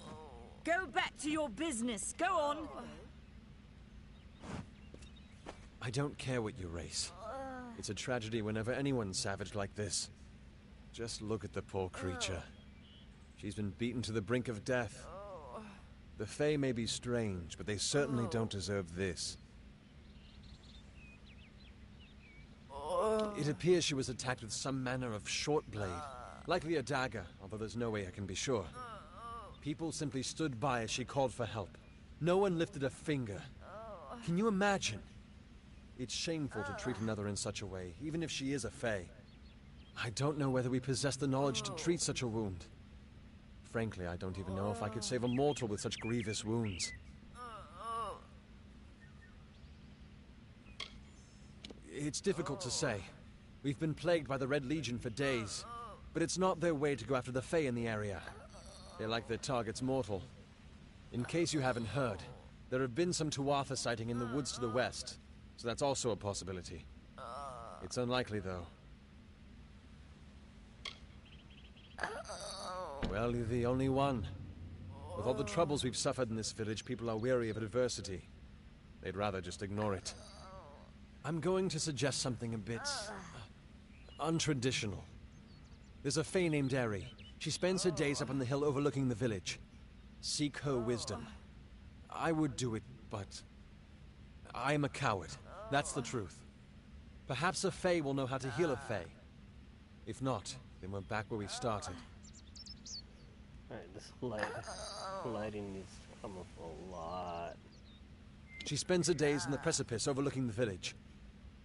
Go back to your business. Go on. I don't care what you race. It's a tragedy whenever anyone's savaged like this. Just look at the poor creature. She's been beaten to the brink of death. The Fae may be strange, but they certainly don't deserve this. It appears she was attacked with some manner of short blade, likely a dagger, although there's no way I can be sure. People simply stood by as she called for help. No one lifted a finger. Can you imagine? It's shameful to treat another in such a way, even if she is a Fae. I don't know whether we possess the knowledge to treat such a wound. Frankly, I don't even know if I could save a mortal with such grievous wounds. It's difficult to say. We've been plagued by the Red Legion for days, but it's not their way to go after the Fae in the area. They like their targets mortal. In case you haven't heard, there have been some Tuatha sighting in the woods to the west, so that's also a possibility. It's unlikely, though. Well, you're the only one. With all the troubles we've suffered in this village, people are weary of adversity. They'd rather just ignore it. I'm going to suggest something a bit untraditional. There's a Fae named Eri. She spends her days up on the hill overlooking the village. Seek her wisdom. I would do it, but I'm a coward. That's the truth. Perhaps a Fae will know how to heal a Fae. If not, then we're back where we started. Alright, this lighting needs to come up a lot. She spends her days in the precipice overlooking the village.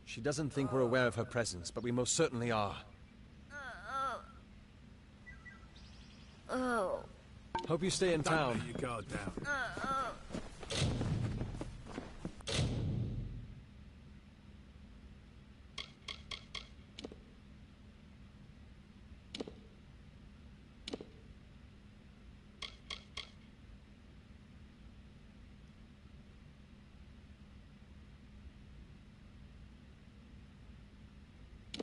She doesn't think we're aware of her presence, but we most certainly are. Hope you stay in town. Don't let your guard down.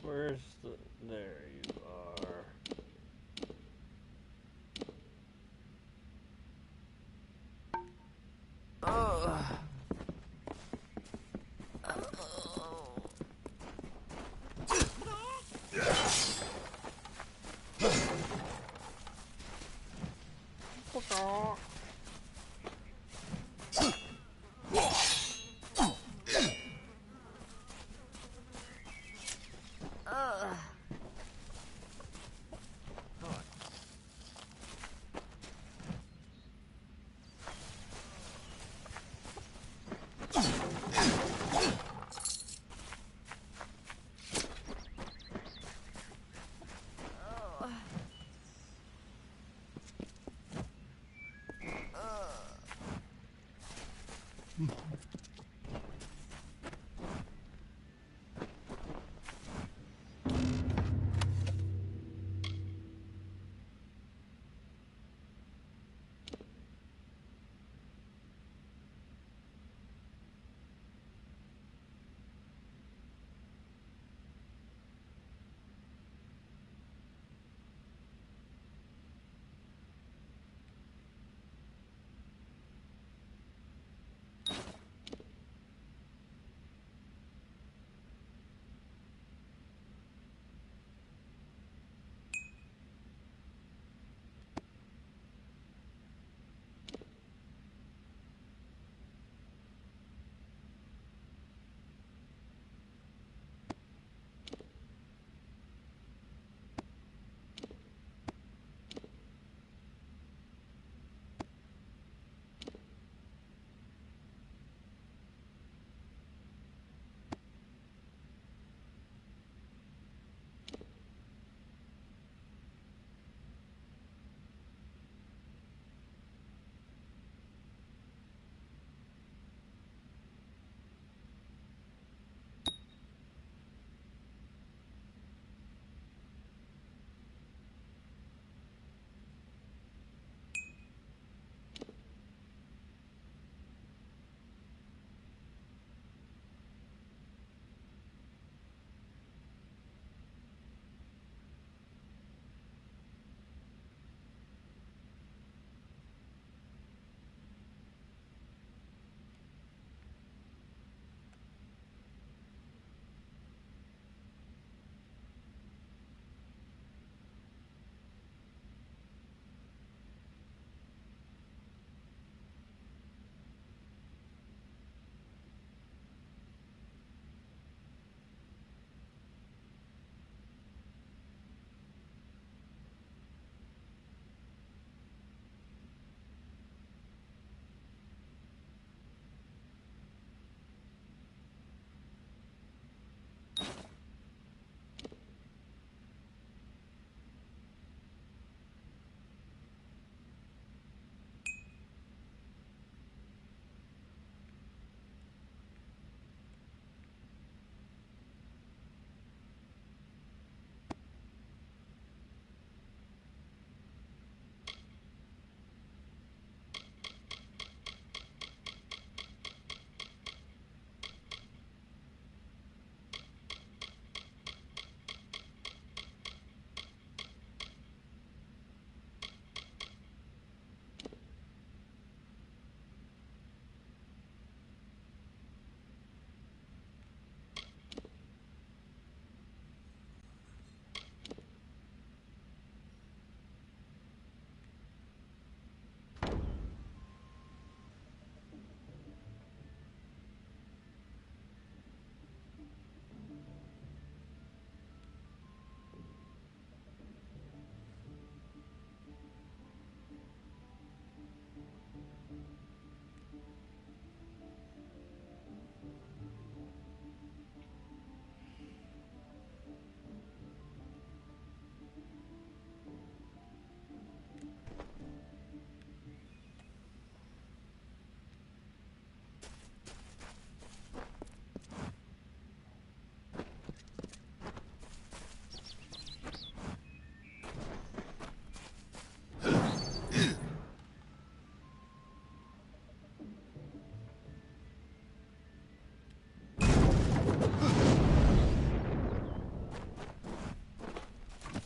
Where's the... There you are.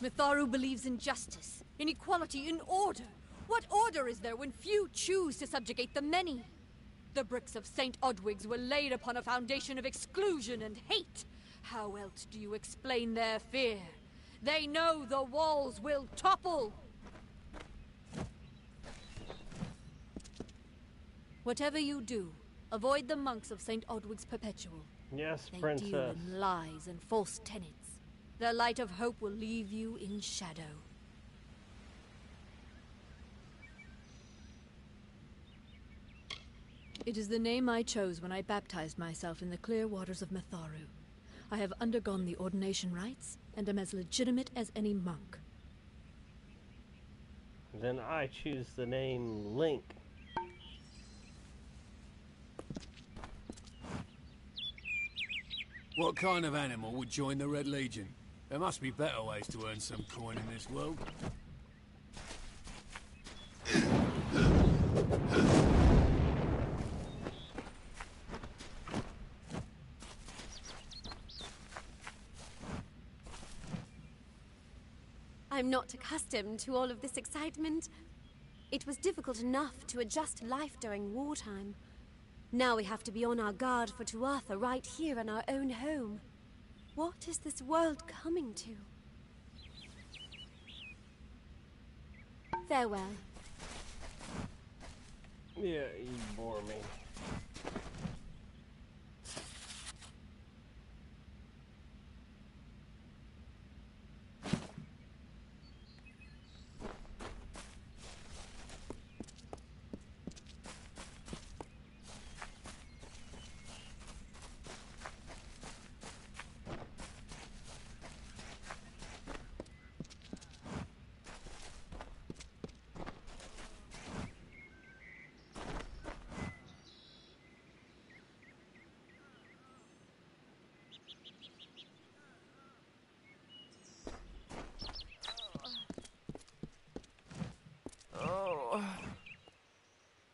Mitharu believes in justice, in equality, in order. What order is there when few choose to subjugate the many? The bricks of St. Odwig's were laid upon a foundation of exclusion and hate. How else do you explain their fear? They know the walls will topple! Whatever you do, avoid the monks of St. Odwig's Perpetual. Yes, They princess. deal in lies and false tenets. Their light of hope will leave you in shadow. It is the name I chose when I baptized myself in the clear waters of Mitharu. I have undergone the ordination rites, and am as legitimate as any monk. Then I choose the name Link. What kind of animal would join the Red Legion? There must be better ways to earn some coin in this world. I'm not accustomed to all of this excitement. It was difficult enough to adjust to life during wartime. Now we have to be on our guard for Tuatha right here in our own home. What is this world coming to? Farewell. Yeah, you bore me.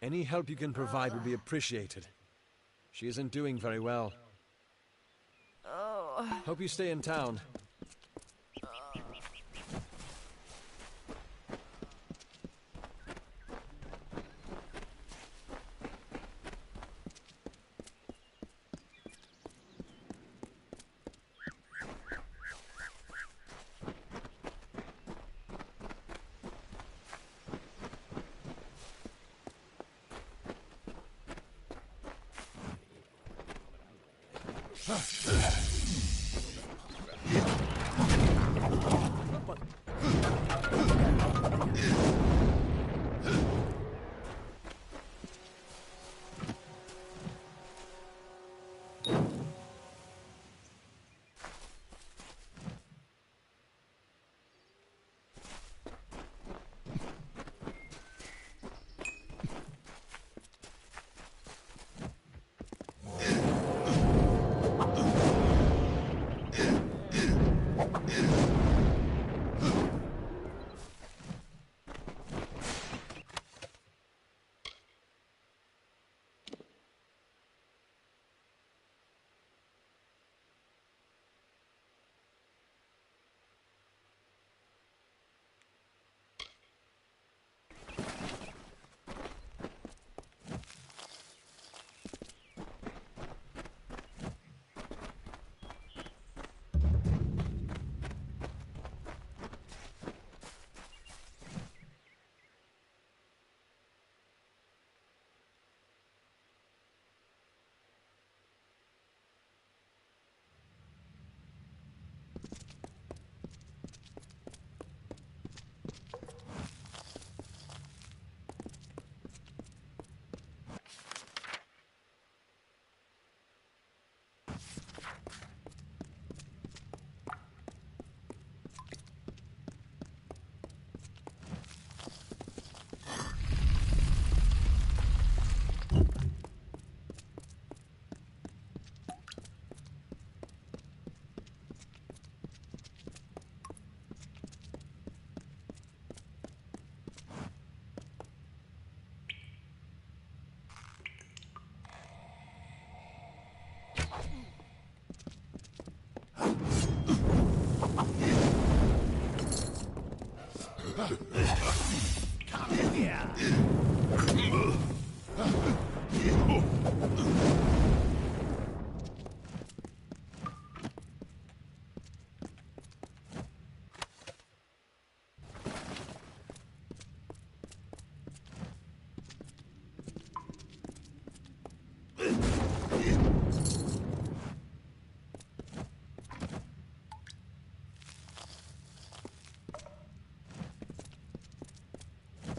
Any help you can provide would be appreciated. She isn't doing very well. Hope you stay in town.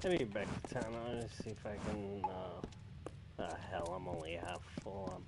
Let me get back to town. I'm gonna see if I can, hell, I'm only half full.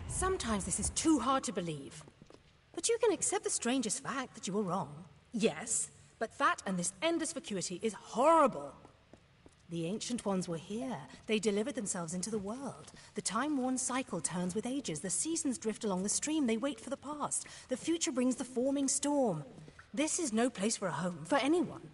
Sometimes this is too hard to believe. But you can accept the strangest fact that you were wrong. Yes, but that and this endless vacuity is horrible. The Ancient Ones were here. They delivered themselves into the world. The time-worn cycle turns with ages. The seasons drift along the stream. They wait for the past. The future brings the forming storm. This is no place for a home, for anyone.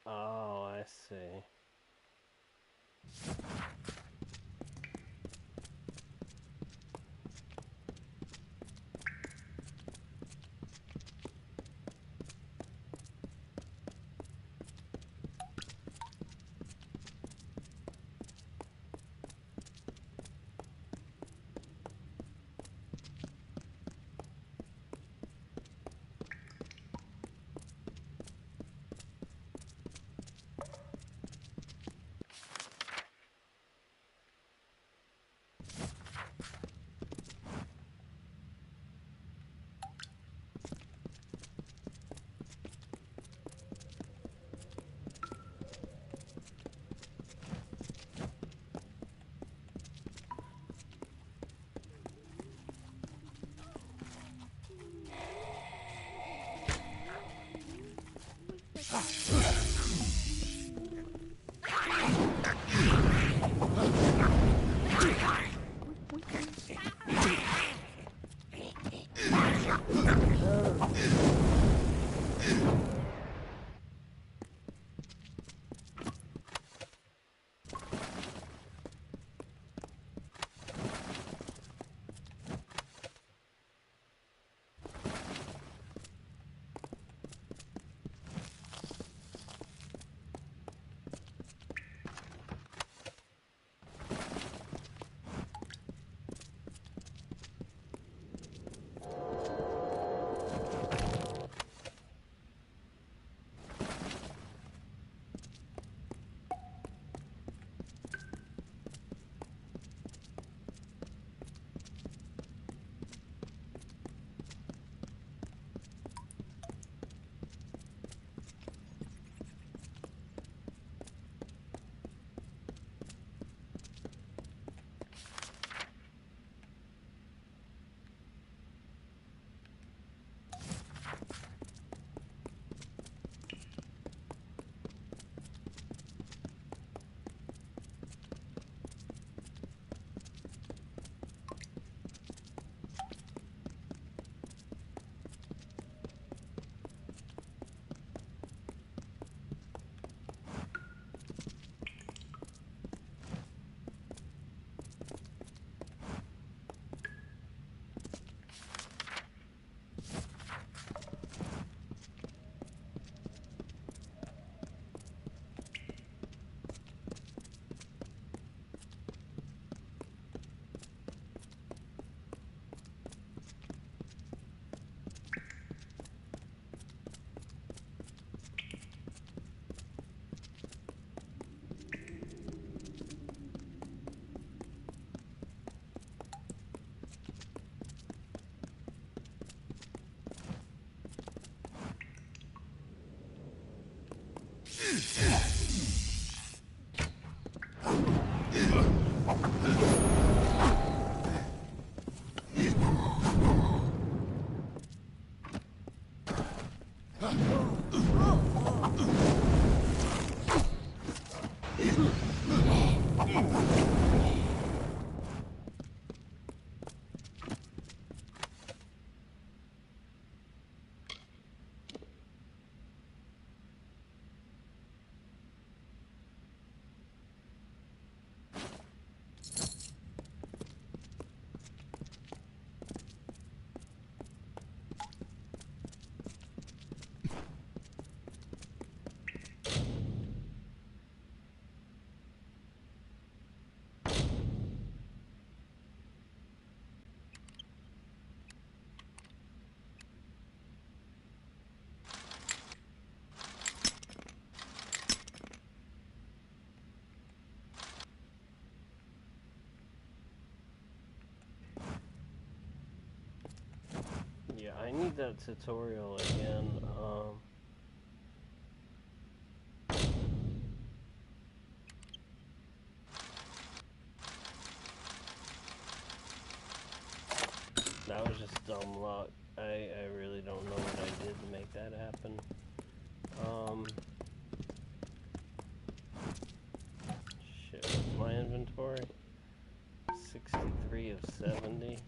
Oh, I see. Yeah, I need that tutorial again. That was just dumb luck. I really don't know what I did to make that happen. Shit, what's my inventory? 63 of 70.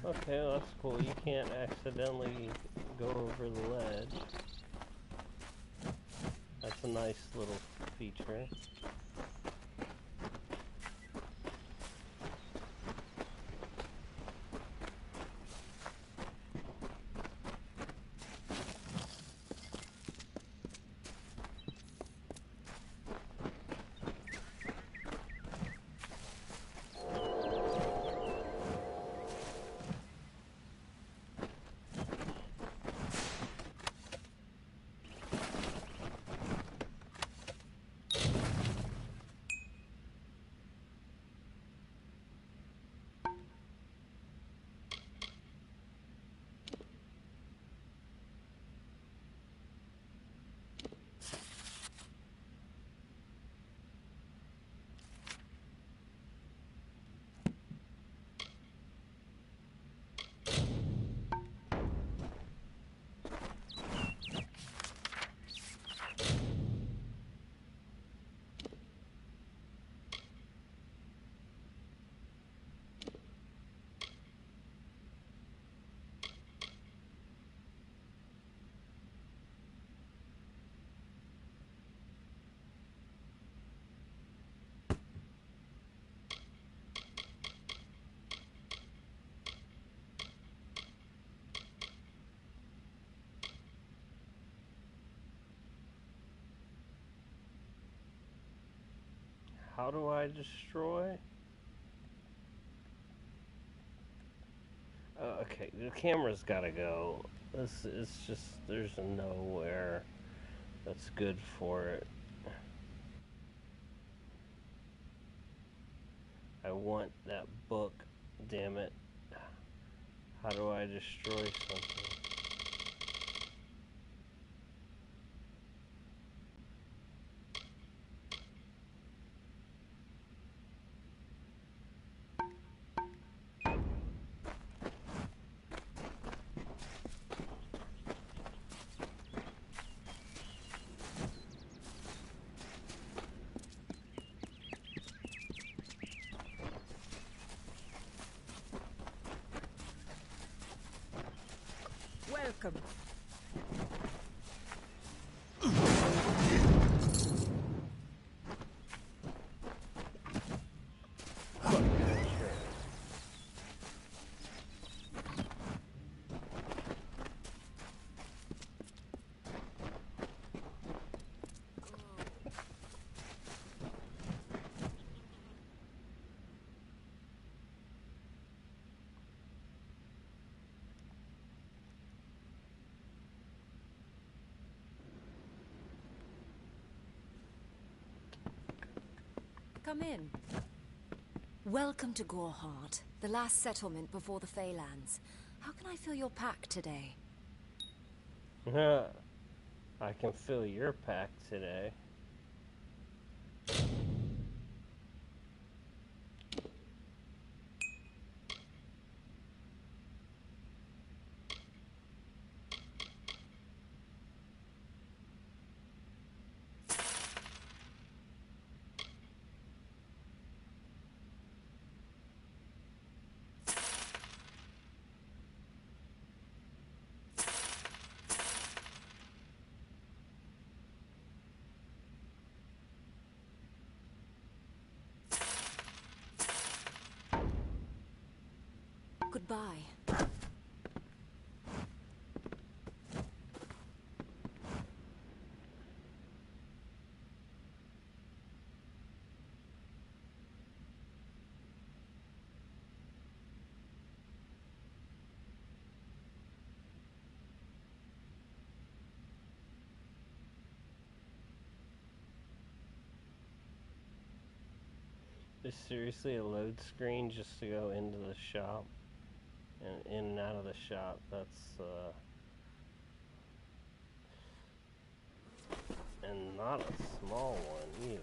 Okay, well, that's cool. You can't accidentally go over the ledge. That's a nice little feature. How do I destroy? Okay, the camera's gotta go. This is just, there's nowhere that's good for it. I want that book, damn it. How do I destroy something? Welcome. Come in. Welcome to Halt, the last settlement before the Feylands. How can I fill your pack today? I can fill your pack today. Goodbye. Is seriously a load screen just to go into the shop and in and out of the shop? That's and not a small one either.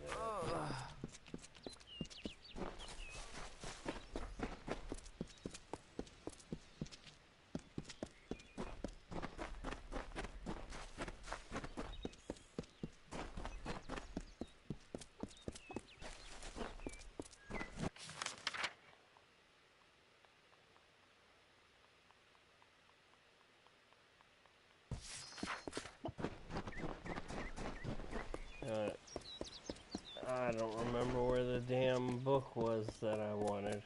I don't remember where the damn book was that I wanted.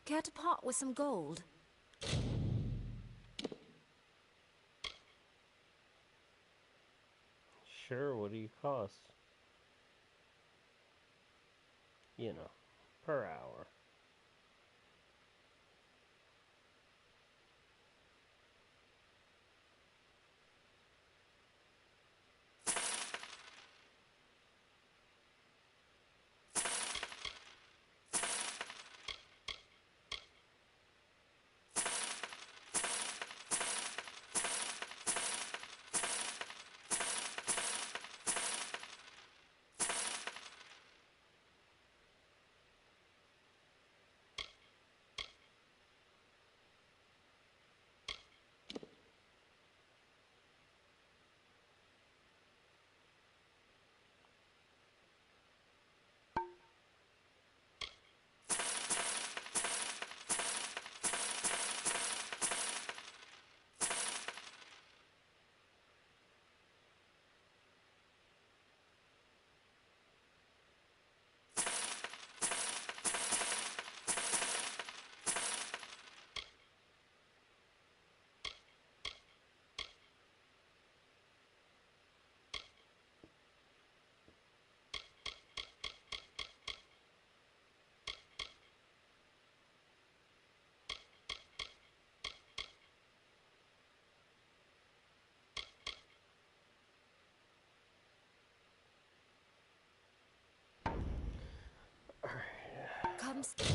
Care to part with some gold? Sure, what what do you cost? You know, per hour.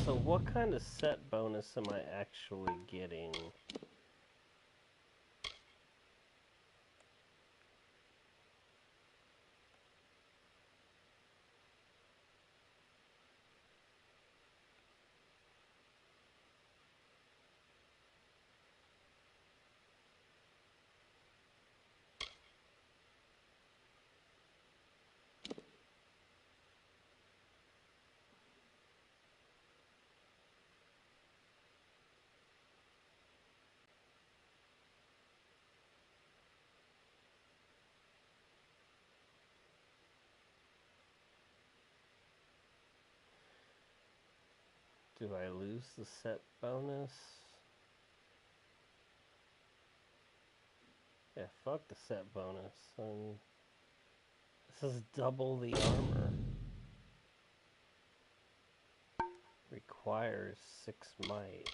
So what kind of set bonus am I actually getting? Do I lose the set bonus? Yeah, fuck the set bonus. This is double the armor. Requires 6 might.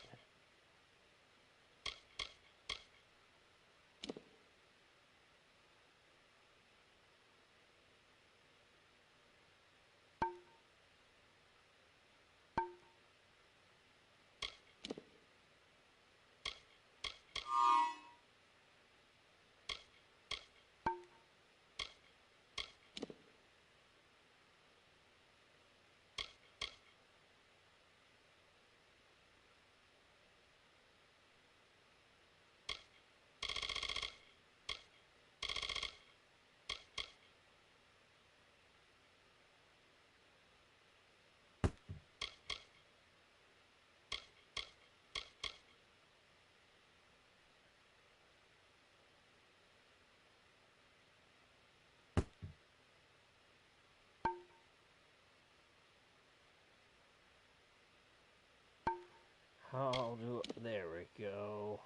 How do... There we go.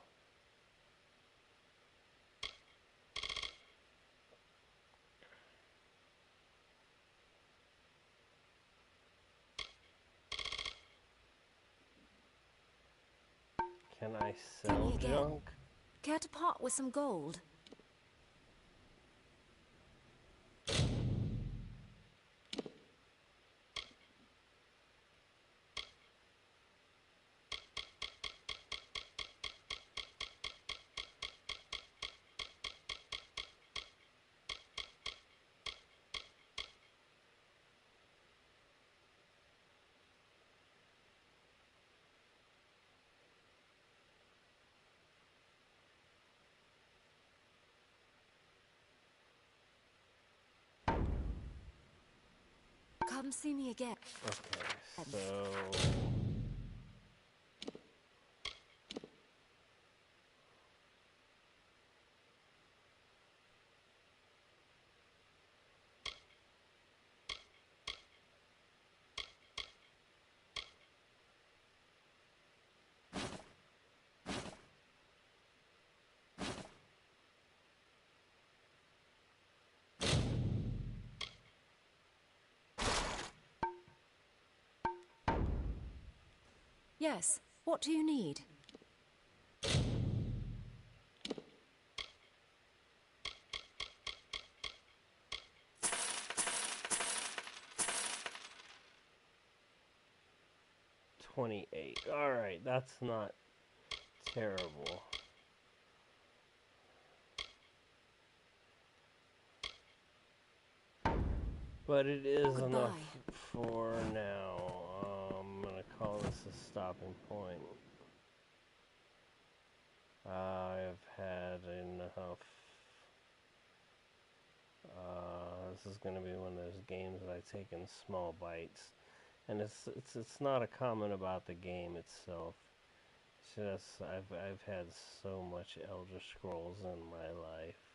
Can I sell junk? Care to part with some gold? Come see me again. Okay, so... Yes. What do you need? $28. Alright, that's not terrible. But it is enough for now. I'm gonna call this a stopping point. I've had enough. This is gonna be one of those games that I take in small bites, and it's not a comment about the game itself. It's just I've had so much Elder Scrolls in my life.